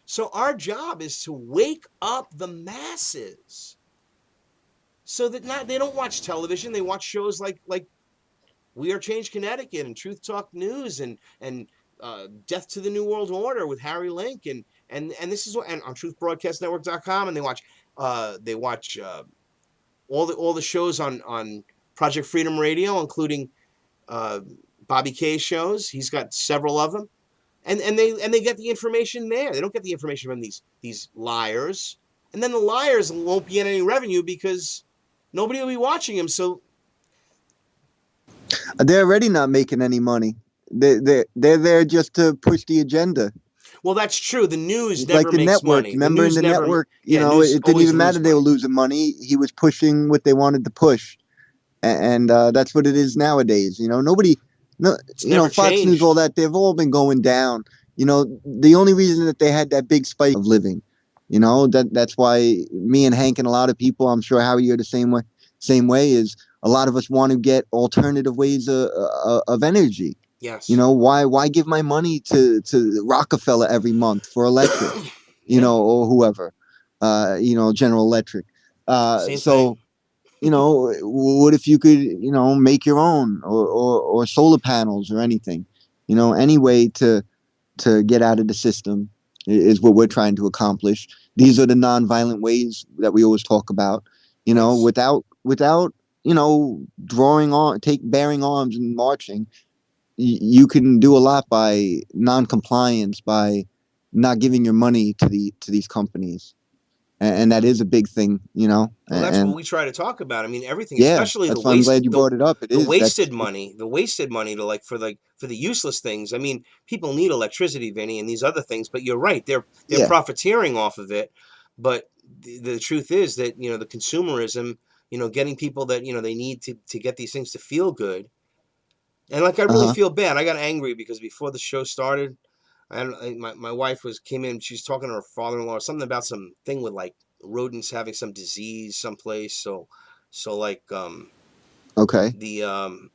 So our job is to wake up the masses so that they don't watch television. They watch shows like We Are Change Connecticut and Truth Talk News and Death to the New World Order with Harry Link and this is what and on TruthBroadcastNetwork.com, and they watch all the shows on Project Freedom Radio, including uh, Bobby K's shows. He's got several of them, and they get the information there. They don't get the information from these liars, and then the liars won't get any revenue because nobody will be watching them. So They're already not making any money. They're there just to push the agenda. well, that's true. The news It's like never the makes network. money. Remember in the network, News it didn't always even matter lose they were money. losing money. He was pushing what they wanted to push, and that's what it is nowadays. Nobody, no, It's never Fox News, changed. all that. They've all been going down. The only reason that they had that big spike of living, that's why me and Hank and a lot of people, I'm sure Howie, you're the same way, is a lot of us want to get alternative ways of energy. Yes. Why give my money to Rockefeller every month for electric, Yeah. or whoever, General Electric. Same So, thing. what if you could, make your own or solar panels or anything, any way to get out of the system is what we're trying to accomplish. These are the nonviolent ways that we always talk about, Yes. without, bearing arms and marching. You can do a lot by non-compliance, by not giving your money to these companies, and that is a big thing, Well, that's what and we try to talk about. I mean, everything, yeah, especially that's why I'm glad you brought it up. It the is that's wasted money to for the useless things. I mean, people need electricity, Vinny, and these other things. But you're right; they're yeah, profiteering off of it. But the truth is that the consumerism, getting people that they need to get these things to feel good. And like I really uh-huh, feel bad. I got angry because before the show started, my wife came in. She's talking to her father-in-law something about some thing with like rodents having some disease someplace. So like okay. the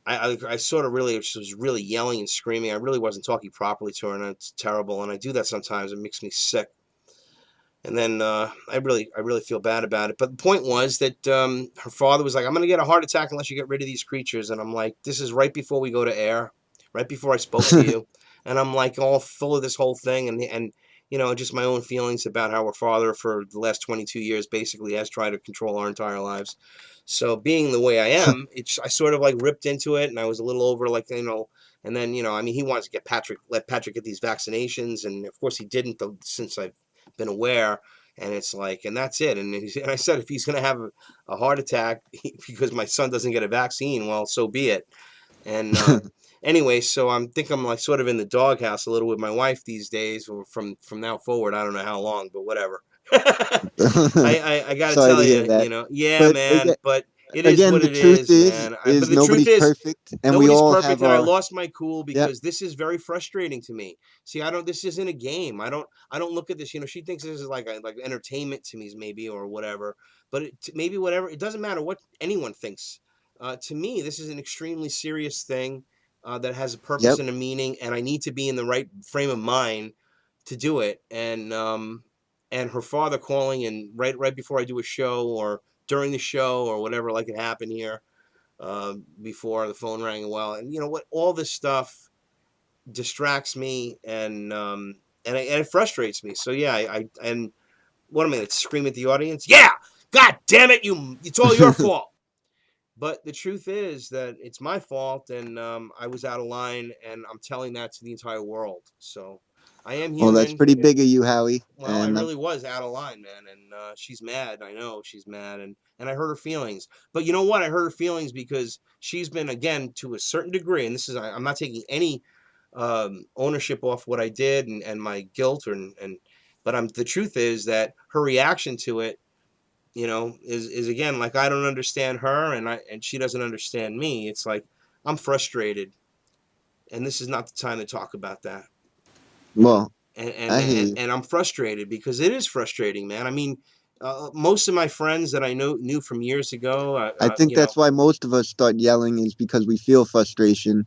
I sort of really was really yelling and screaming. I really wasn't talking properly to her, and it's terrible. And I do that sometimes. It makes me sick. And then I really feel bad about it. But the point was that her father was like, "I'm going to get a heart attack unless you get rid of these creatures." And I'm like, "This is right before we go to air, right before I spoke to you." And I'm like all full of this whole thing, and just my own feelings about how her father for the last 22 years basically has tried to control our entire lives. So being the way I am, I sort of like ripped into it, and I was a little over like. And then I mean, he wants to let Patrick get these vaccinations, and of course he didn't since I've been aware. And it's like, and that's it. And I said, if he's going to have a heart attack because my son doesn't get a vaccine, well, so be it. And anyway, so I'm like sort of in the doghouse a little with my wife these days, or from now forward. I don't know how long, but whatever. I got to Sorry tell to hear you, that. yeah, But man. But it is again, what the it truth is, man. But is the truth nobody's is, perfect, and we nobody's all perfect, have and I our. lost my cool Yep. because this is very frustrating to me. See, I don't. This isn't a game. I don't look at this. She thinks this is like entertainment to me, maybe or whatever. But maybe whatever. It doesn't matter what anyone thinks. To me, this is an extremely serious thing that has a purpose Yep. and a meaning, and I need to be in the right frame of mind to do it. And her father calling and right before I do a show or during the show or whatever, like it happened here before the phone rang a while, and you know what, all this stuff distracts me and it frustrates me. So yeah, I and what am I gonna scream at the audience? Yeah, God damn it, it's all your fault. But the truth is that it's my fault, and I was out of line, and I'm telling that to the entire world. So I am Well, that's human. pretty big of you, Howie. Well, I And really was out of line, man, and she's mad. I know she's mad, and I hurt her feelings. But you know what? I hurt her feelings because she's been, again, to a certain degree, and I'm not taking any ownership off what I did and my guilt, but the truth is that her reaction to it, is again like I don't understand her, and she doesn't understand me. It's like I'm frustrated, and this is not the time to talk about that. well, and and I hear and, you. and I'm frustrated because it is frustrating, man. I mean, most of my friends that I knew from years ago, I think that's why most of us start yelling is because we feel frustration.